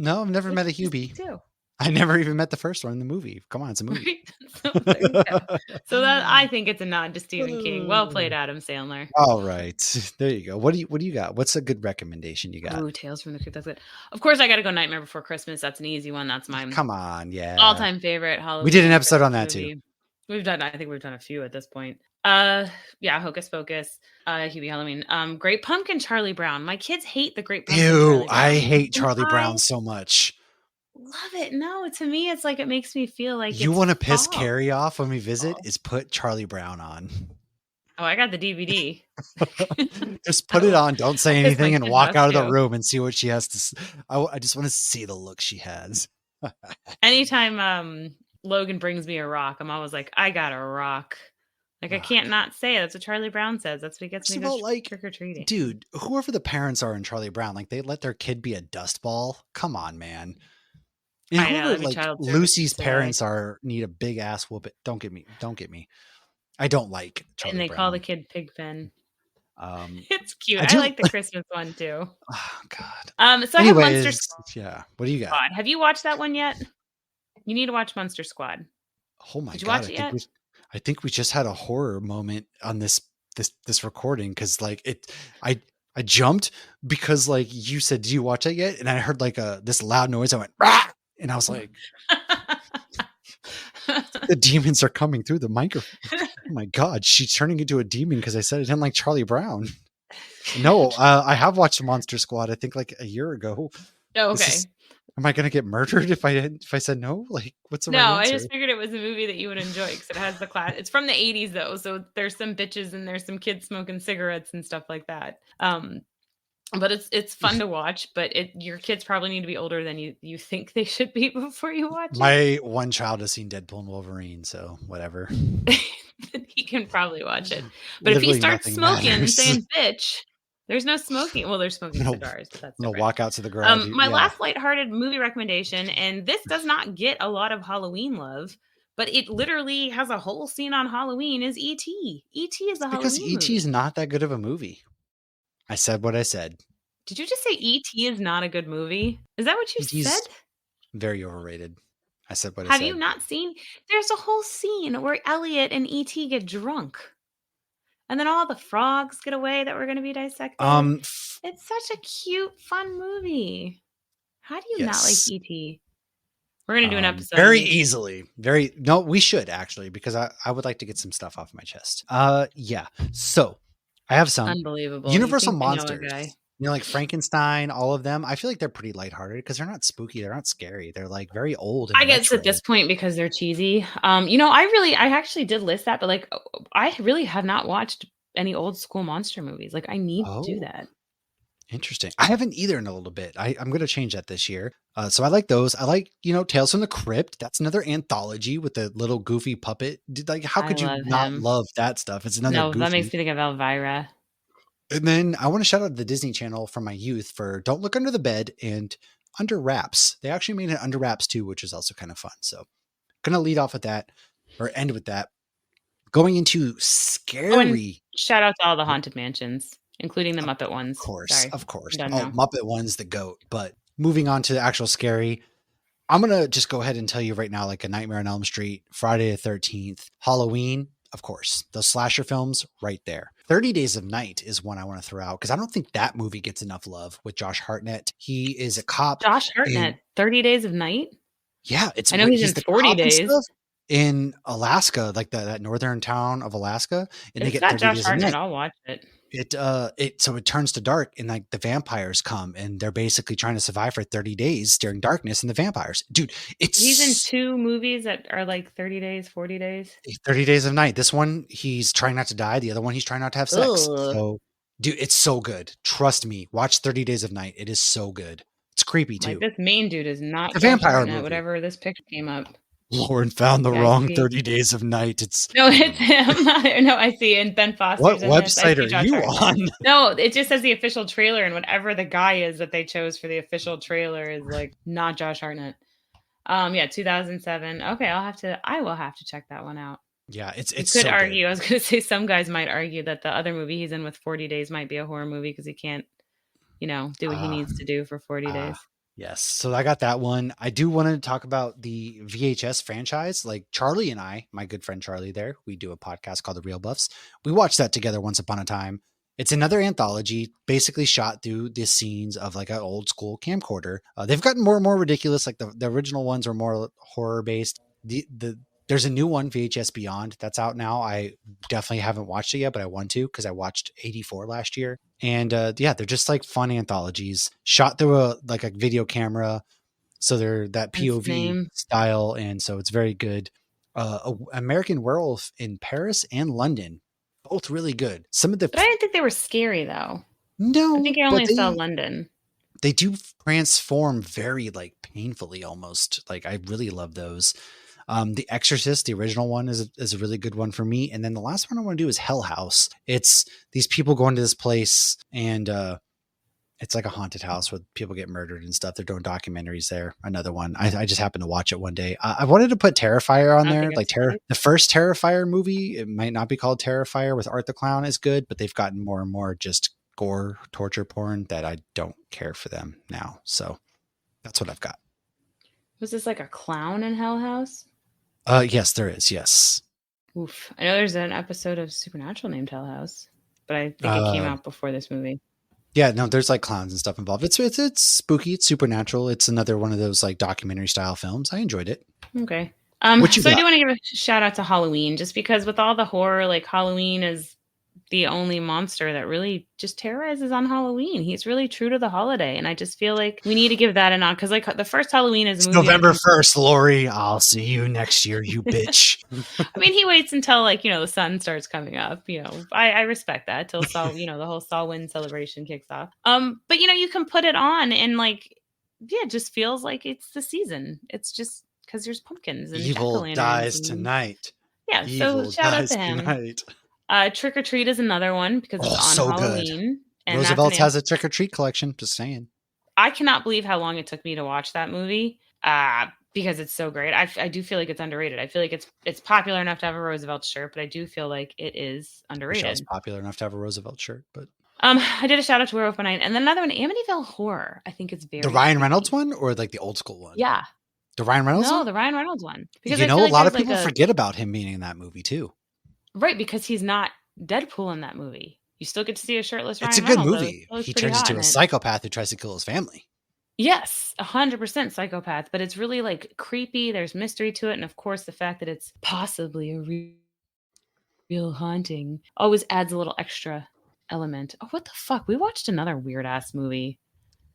I've never met a Hubie. Too. I never even met the first one in the movie. Come on, it's a movie. So there you go. So that I think it's a nod to Stephen King. Well played, Adam Sandler. All right. There you go. What do you got? What's a good recommendation you got? Ooh, Tales from the Crypt. That's good. Of course, I got to go Nightmare Before Christmas. That's an easy one. That's my Come on, yeah. all-time favorite Halloween. We did an episode on that movie. too. I think we've done a few at this point. Yeah, Hocus Pocus, Hubie Halloween, Great Pumpkin, Charlie Brown. My kids hate the Great Pumpkin. Ew, I hate Charlie Brown so much. Love it. No, to me, it's like it makes me feel like you want to piss fall. Carrie off when we visit is put Charlie Brown on. Oh, I got the DVD. Just put it on. Don't say anything and walk out of the too. room and see what she has to. I just want to see the look she has. Anytime Logan brings me a rock, I'm always like, I got a rock. Like I can't not say it. That's what Charlie Brown says. That's what he gets me to go trick or treating. Dude, whoever the parents are in Charlie Brown, like they let their kid be a dust ball. Come on, man. And I know, whoever, like Lucy's parents need a big ass whoop. Don't get me. I don't like Charlie And they Brown. call the kid Pigpen. It's cute. I like the Christmas one too. Oh God. So Anyways, I have Monster Squad. Yeah. What do you got? Have you watched that one yet? You need to watch Monster Squad. Oh my Did you God. watch it yet? I think we just had a horror moment on this recording because like I jumped because like you said, do you watch that yet? And I heard like this loud noise. I went, rah! And I was like, the demons are coming through the microphone. Oh my God, she's turning into a demon because I said I didn't like Charlie Brown. No, I have watched Monster Squad. I think like a year ago. Oh, okay. Am I going to get murdered if I said no? Like, what's the right No, answer? I just figured it was a movie that you would enjoy because it has the class. It's from the 80s though, so there's some bitches and there's some kids smoking cigarettes and stuff like that. But it's fun to watch. But your kids probably need to be older than you think they should be before you watch it. My one child has seen Deadpool and Wolverine, so whatever. He can probably watch it. But if he starts smoking and saying bitch. There's no smoking. Well, there's smoking cigars. But that's no walk out to the garage. My last lighthearted movie recommendation, and this does not get a lot of Halloween love, but it literally has a whole scene on Halloween, is E.T. E.T. is a Halloween because E.T. is not that good of a movie. I said what I said. Did you just say E.T. is not a good movie? Is that what you said? Very overrated. I said what I said. Have you not seen? There's a whole scene where Elliot and E.T. get drunk. And then all the frogs get away that we're going to be dissected. It's such a cute, fun movie. How do you not like E.T.? We're going to do an episode. Very easily. No, we should actually, because I would like to get some stuff off my chest. Yeah. So I have some unbelievable Universal monsters. You know, like Frankenstein, all of them. I feel like they're pretty lighthearted because they're not spooky. They're not scary. They're like very old. And I guess at this point because they're cheesy. I actually did list that, but like I really have not watched any old school monster movies. Like I need to do that. Interesting. I haven't either in a little bit. I'm going to change that this year. So I like those. I like, Tales from the Crypt. That's another anthology with the little goofy puppet. Like, how could you not love that stuff? It's another goofy. That makes me think of Elvira. And then I want to shout out the Disney Channel from my youth for Don't Look Under the Bed and Under Wraps. They actually made an Under Wraps too, which is also kind of fun. So going to lead off with that or end with that. Going into scary. Shout out to all the Haunted Mansions, including the Muppet ones. Of course. Muppet one's the GOAT. But moving on to the actual scary, I'm going to just go ahead and tell you right now, like A Nightmare on Elm Street, Friday the 13th, Halloween, of course, those slasher films right there. 30 Days of Night is one I want to throw out because I don't think that movie gets enough love with Josh Hartnett. He is a cop. Josh Hartnett, 30 Days of Night? Yeah. I know he's in 40 Days. In Alaska, like that northern town of Alaska. And they get 30 Josh Days Hartnett, of Night. I'll watch it. So it turns to dark and like the vampires come and they're basically trying to survive for 30 days during darkness and the vampires. Dude, he's in 2 movies that are like 30 days, 40 days. 30 Days of Night. This one, he's trying not to die. The other one, he's trying not to have sex. Ugh. So, dude, it's so good. Trust me. Watch 30 Days of Night. It is so good. It's creepy too. Like this main dude is not the vampire movie. movie. Whatever this picture came up. Lauren found the wrong 30 Days of Night. It's him. No, I see. And Ben Foster. What website are you on? No, it just says the official trailer, and whatever the guy is that they chose for the official trailer is like not Josh Hartnett. 2007. Okay, I will have to check that one out. Yeah, it's you could so argue. good. I was going to say some guys might argue that the other movie he's in with 40 Days might be a horror movie because he can't, do what he needs to do for 40 days. Yes. So I got that one. I do want to talk about the VHS franchise. Like Charlie and I, my good friend Charlie there, we do a podcast called The Real Buffs. We watched that together once upon a time. It's another anthology, basically shot through the scenes of like an old school camcorder. They've gotten more and more ridiculous. Like the original ones are more horror based. There's a new one, VHS Beyond, that's out now. I definitely haven't watched it yet, but I want to because I watched 84 last year. And yeah, they're just like fun anthologies shot through a video camera. So they're that POV style. And so it's very good. American Werewolf in Paris and London, both really good. But I didn't think they were scary though. No, I think I only saw London. They do transform very like painfully almost. Like I really love those. The Exorcist, the original one, is a really good one for me. And then the last one I want to do is Hell House. It's these people going to this place and it's like a haunted house where people get murdered and stuff. They're doing documentaries there. Another one. I just happened to watch it one day. I wanted to put Terrifier on there. Like the first Terrifier movie, it might not be called Terrifier with Art the Clown, is good, but they've gotten more and more just gore, torture porn that I don't care for them now. So that's what I've got. Was this like a clown in Hell House? Yes, there is. Yes. Oof. I know there's an episode of Supernatural named Hell House, but I think it came out before this movie. Yeah, no, there's like clowns and stuff involved. It's spooky. It's supernatural. It's another one of those like documentary style films. I enjoyed it. Okay. So I do want to give a shout out to Halloween, just because with all the horror, like Halloween is the only monster that really just terrorizes on Halloween. He's really true to the holiday. And I just feel like we need to give that a nod. Because like the first Halloween is November 1st, Lori. I'll see you next year, you bitch. I mean, he waits until like, the sun starts coming up. I respect that till the whole Samhain celebration kicks off. But you can put it on and like, yeah, it just feels like it's the season. It's just because there's pumpkins and evil dies tonight. Yeah, so shout out to him. Tonight. Trick or Treat is another one because it's on Halloween. And Roosevelt's has a Trick or Treat collection. Just saying. I cannot believe how long it took me to watch that movie because it's so great. I do feel like it's underrated. I feel like it's popular enough to have a Roosevelt shirt, but I do feel like it is underrated. It's popular enough to have a Roosevelt shirt, but I did a shout out to Werewolf by Night, and then another one, Amityville Horror. I think it's very the Ryan Reynolds one or like the old school one. Yeah, the Ryan Reynolds. No, one? The Ryan Reynolds one. Because a lot of people forget about him being in that movie too. Right, because he's not Deadpool in that movie. You still get to see a shirtless Ryan It's a good Reynolds, movie. He turns into a psychopath who tries to kill his family. Yes, 100% psychopath, but it's really like creepy. There's mystery to it, and of course, the fact that it's possibly a real haunting always adds a little extra element. Oh, what the fuck? We watched another weird ass movie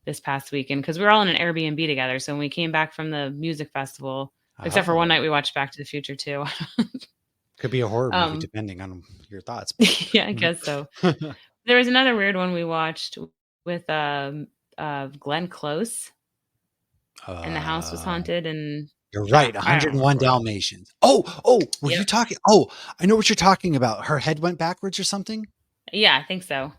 this past weekend because we were all in an Airbnb together. So when we came back from the music festival, except for one night, we watched Back to the Future too. Could be a horror movie, depending on your thoughts. Yeah, I guess so. There was another weird one we watched with Glenn Close, and the house was haunted. And you're right, 101 Dalmatians. Oh, were you talking? Oh, I know what you're talking about. Her head went backwards or something. Yeah, I think so.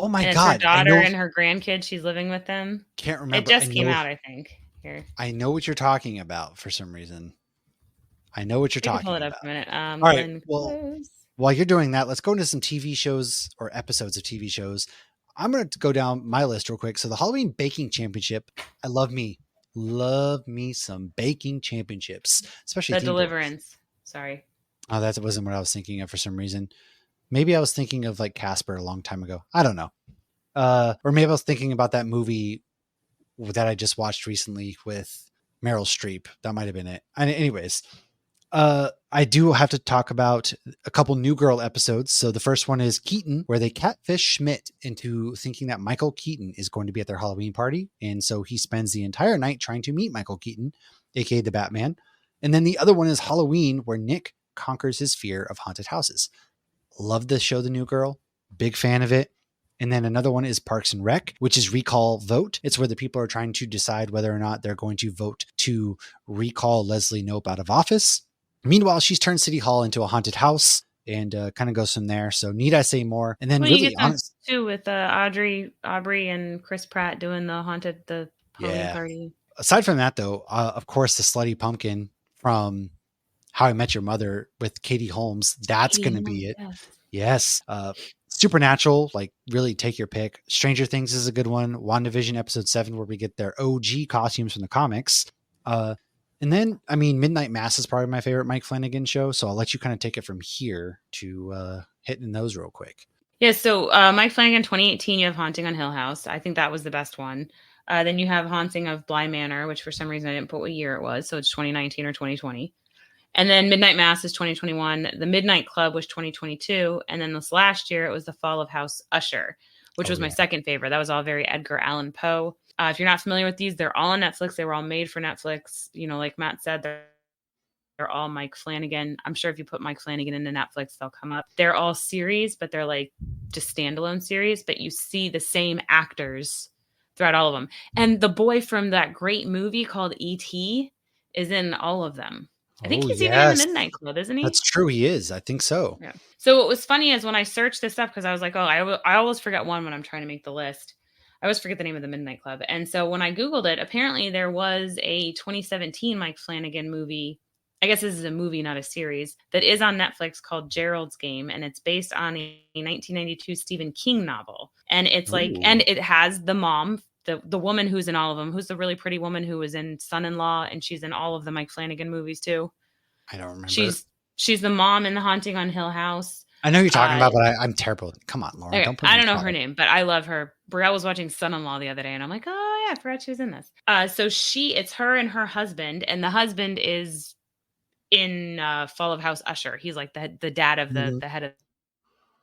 Oh my and God! Her daughter and her grandkid. She's living with them. Can't remember. It just came out, I think. Here, I know what you're talking about for some reason. I know what you're talking about. Pull it up a minute. All right. Well, while you're doing that, let's go into some TV shows or episodes of TV shows. I'm going to go down my list real quick. So the Halloween Baking Championship. I love me some baking championships, especially the Deliverance. Sorry. Oh, that wasn't what I was thinking of for some reason. Maybe I was thinking of like Casper a long time ago. I don't know. Or maybe I was thinking about that movie that I just watched recently with Meryl Streep. That might have been it. Anyways. I do have to talk about a couple New Girl episodes. So the first one is Keaton, where they catfish Schmidt into thinking that Michael Keaton is going to be at their Halloween party. And so he spends the entire night trying to meet Michael Keaton, aka the Batman. And then the other one is Halloween, where Nick conquers his fear of haunted houses. Love the show, The New Girl. Big fan of it. And then another one is Parks and Rec, which is Recall Vote. It's where the people are trying to decide whether or not they're going to vote to recall Leslie Knope out of office. Meanwhile, she's turned City Hall into a haunted house and kind of goes from there. So need I say more? And then really honest too with Aubrey and Chris Pratt doing the Halloween party. Aside from that, though, of course, the Slutty Pumpkin from How I Met Your Mother with Katie Holmes. That's going to be it. Yes. Supernatural, like really take your pick. Stranger Things is a good one. WandaVision episode 7, where we get their OG costumes from the comics. And then, I mean, Midnight Mass is probably my favorite Mike Flanagan show. So I'll let you kind of take it from here to hitting those real quick. Yeah. So Mike Flanagan, 2018, you have Haunting on Hill House. I think that was the best one. Then you have Haunting of Bly Manor, which for some reason I didn't put what year it was. So it's 2019 or 2020. And then Midnight Mass is 2021. The Midnight Club was 2022. And then this last year, it was The Fall of House Usher, which was my second favorite. That was all very Edgar Allan Poe. If you're not familiar with these, they're all on Netflix. They were all made for Netflix. You know, like Matt said, they're all Mike Flanagan. I'm sure if you put Mike Flanagan into Netflix, they'll come up. They're all series, but they're like just standalone series. But you see the same actors throughout all of them. And the boy from that great movie called E.T. is in all of them. I think he's even in the Midnight Club, isn't he? That's true. He is. I think so. Yeah. So what was funny is when I searched this up, because I was like, I always forget one when I'm trying to make the list. I always forget the name of the Midnight Club. And so when I Googled it, apparently there was a 2017 Mike Flanagan movie. I guess this is a movie, not a series, that is on Netflix called Gerald's Game. And it's based on a 1992 Stephen King novel. And it's like, and it has the mom, the woman who's in all of them, who's the really pretty woman who was in Son-in-Law, and she's in all of the Mike Flanagan movies too. I don't remember. She's the mom in The Haunting on Hill House. I know you're talking about, but I'm terrible. Come on, Lauren. Okay, Don't put I don't know her name, but I love her. Brielle was watching Son-in-Law the other day, and I'm like, oh yeah, I forgot she was in this. So it's her and her husband, and the husband is in Fall of House Usher. He's like the dad of the head of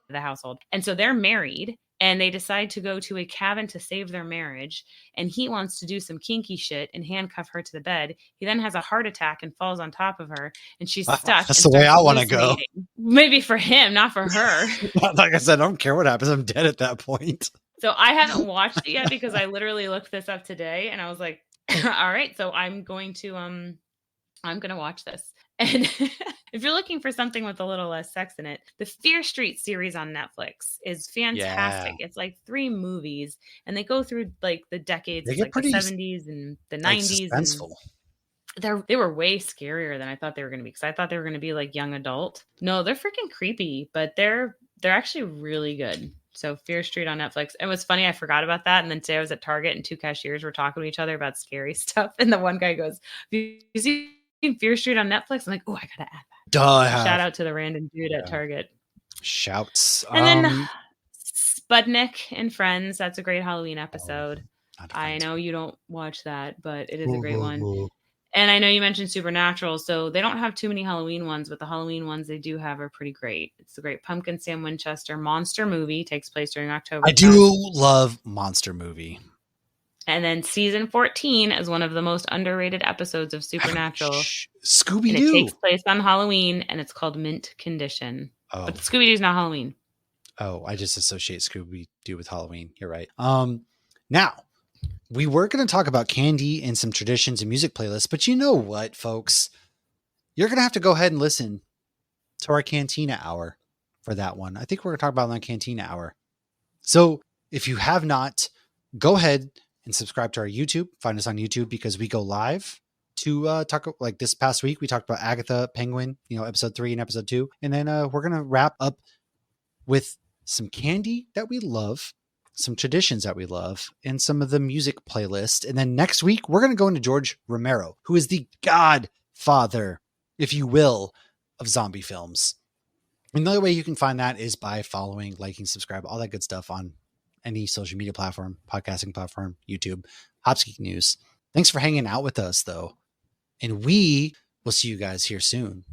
the household, and so they're married. And they decide to go to a cabin to save their marriage. And he wants to do some kinky shit and handcuff her to the bed. He then has a heart attack and falls on top of her. And she's stuck. That's the way I want to go. Maybe for him, not for her. Like I said, I don't care what happens. I'm dead at that point. So I haven't watched it yet because I literally looked this up today. And I was like, all right, so I'm going to watch this. And if you're looking for something with a little less sex in it, the Fear Street series on Netflix is fantastic. Yeah. It's like 3 movies, and they go through like the decades, like the 70s and the 90s. And they were way scarier than I thought they were going to be, because I thought they were going to be like young adult. No, they're freaking creepy, but they're actually really good. So Fear Street on Netflix. It was funny, I forgot about that. And then today I was at Target, and 2 cashiers were talking to each other about scary stuff. And the one guy goes, "You see Fear Street on Netflix?" I'm like, oh, I gotta add that. Shout out to the random dude at Target. Shouts. And then Sputnik and Friends. That's a great Halloween episode. I know you don't watch that, but it is a great one. And I know you mentioned Supernatural, so they don't have too many Halloween ones, but the Halloween ones they do have are pretty great. It's the Great Pumpkin, Sam Winchester Monster Movie, takes place during October. I do love Monster Movie. And then season 14 is one of the most underrated episodes of Supernatural. Scooby-Doo. And it takes place on Halloween, and it's called Mint Condition. Oh. But Scooby-Doo's not Halloween. Oh, I just associate Scooby-Doo with Halloween. You're right. Now, we were going to talk about candy and some traditions and music playlists, but you know what, folks? You're going to have to go ahead and listen to our Cantina Hour for that one. I think we're going to talk about it on Cantina Hour. So if you have not, go ahead and subscribe to our YouTube. Find us on YouTube, because we go live to talk. Like this past week, we talked about Agatha Penguin, episode 3 and episode 2. And then we're going to wrap up with some candy that we love, some traditions that we love, and some of the music playlist. And then next week, we're going to go into George Romero, who is the godfather, if you will, of zombie films. And the only way you can find that is by following, liking, subscribe, all that good stuff on any social media platform, podcasting platform, YouTube, Hopsgeek News. Thanks for hanging out with us, though. And we will see you guys here soon.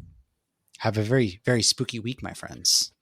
Have a very, very spooky week, my friends.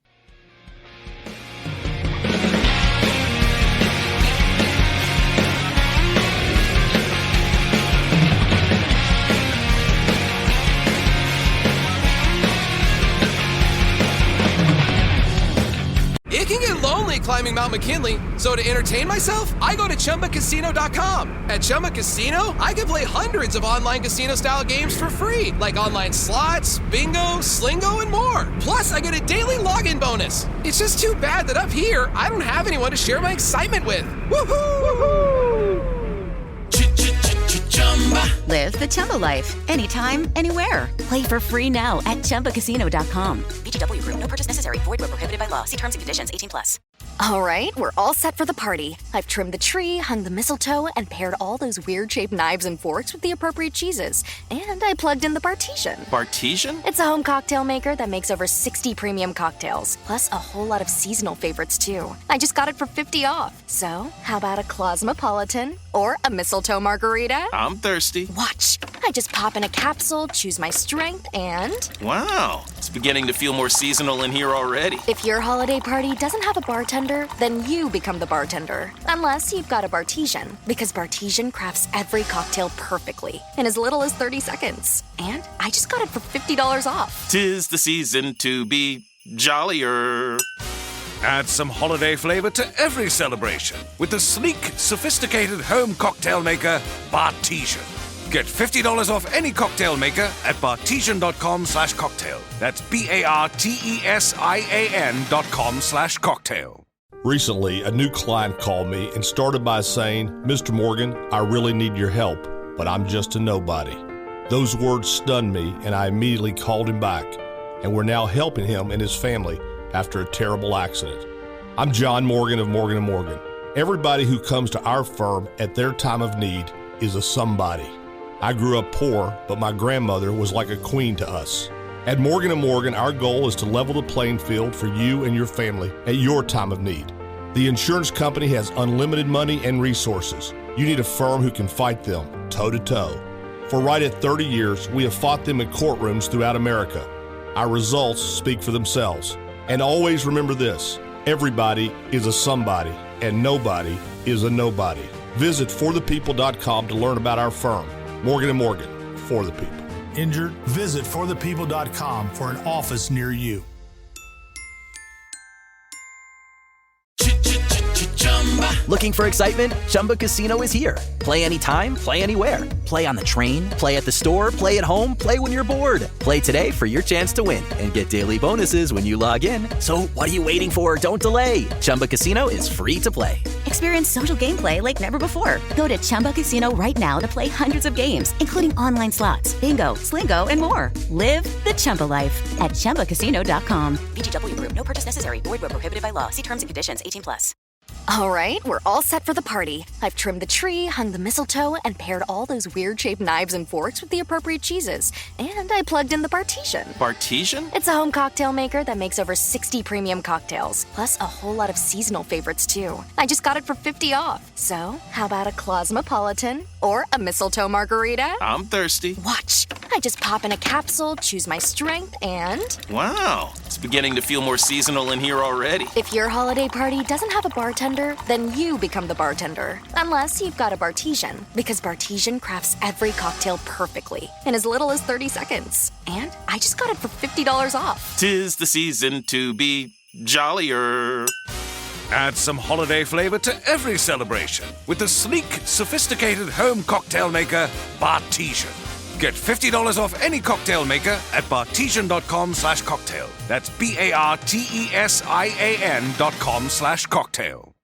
It can get lonely climbing Mount McKinley, so to entertain myself, I go to ChumbaCasino.com. At Chumba Casino, I can play hundreds of online casino-style games for free, like online slots, bingo, Slingo, and more. Plus, I get a daily login bonus. It's just too bad that up here, I don't have anyone to share my excitement with. Woohoo! Live the Chumba life. Anytime, anywhere. Play for free now at ChumbaCasino.com. VGW Group. No purchase necessary. Void where prohibited by law. See terms and conditions. 18+. All right, we're all set for the party. I've trimmed the tree, hung the mistletoe, and paired all those weird-shaped knives and forks with the appropriate cheeses. And I plugged in the Bartesian. Bartesian? It's a home cocktail maker that makes over 60 premium cocktails, plus a whole lot of seasonal favorites, too. I just got it for $50 off. So, how about a Cosmopolitan or a mistletoe margarita? I'm thirsty. Watch. I just pop in a capsule, choose my strength, and... Wow, it's beginning to feel more seasonal in here already. If your holiday party doesn't have a bartender, then you become the bartender. Unless you've got a Bartesian, because Bartesian crafts every cocktail perfectly in as little as 30 seconds. And I just got it for $50 off. 'Tis the season to be jollier. Add some holiday flavor to every celebration with the sleek, sophisticated home cocktail maker, Bartesian. Get $50 off any cocktail maker at bartesian.com/cocktail. That's BARTESIAN.com/cocktail. Recently, a new client called me and started by saying, Mr. Morgan, I really need your help, but I'm just a nobody. Those words stunned me, and I immediately called him back, and we're now helping him and his family after a terrible accident. I'm John Morgan of Morgan & Morgan. Everybody who comes to our firm at their time of need is a somebody. I grew up poor, but my grandmother was like a queen to us. At Morgan & Morgan, our goal is to level the playing field for you and your family at your time of need. The insurance company has unlimited money and resources. You need a firm who can fight them toe-to-toe. For right at 30 years, we have fought them in courtrooms throughout America. Our results speak for themselves. And always remember this, everybody is a somebody, and nobody is a nobody. Visit forthepeople.com to learn about our firm. Morgan & Morgan, for the people. Injured? Visit forthepeople.com for an office near you. Looking for excitement? Chumba Casino is here. Play anytime, play anywhere. Play on the train, play at the store, play at home, play when you're bored. Play today for your chance to win and get daily bonuses when you log in. So what are you waiting for? Don't delay. Chumba Casino is free to play. Experience social gameplay like never before. Go to Chumba Casino right now to play hundreds of games, including online slots, bingo, Slingo, and more. Live the Chumba life at ChumbaCasino.com. VGW Group. No purchase necessary. Void where prohibited by law. See terms and conditions. 18+. All right, we're all set for the party. I've trimmed the tree, hung the mistletoe, and paired all those weird-shaped knives and forks with the appropriate cheeses. And I plugged in the Bartesian. Bartesian? It's a home cocktail maker that makes over 60 premium cocktails, plus a whole lot of seasonal favorites, too. I just got it for $50 off. So, how about a Cosmopolitan or a mistletoe margarita? I'm thirsty. Watch. I just pop in a capsule, choose my strength, and... Wow, it's beginning to feel more seasonal in here already. If your holiday party doesn't have a bartender, then you become the bartender. Unless you've got a Bartesian, because Bartesian crafts every cocktail perfectly in as little as 30 seconds. And I just got it for $50 off. 'Tis the season to be jollier. Add some holiday flavor to every celebration with the sleek, sophisticated home cocktail maker, Bartesian. Get $50 off any cocktail maker at bartesian.com/cocktail. That's BARTESIAN.com/cocktail.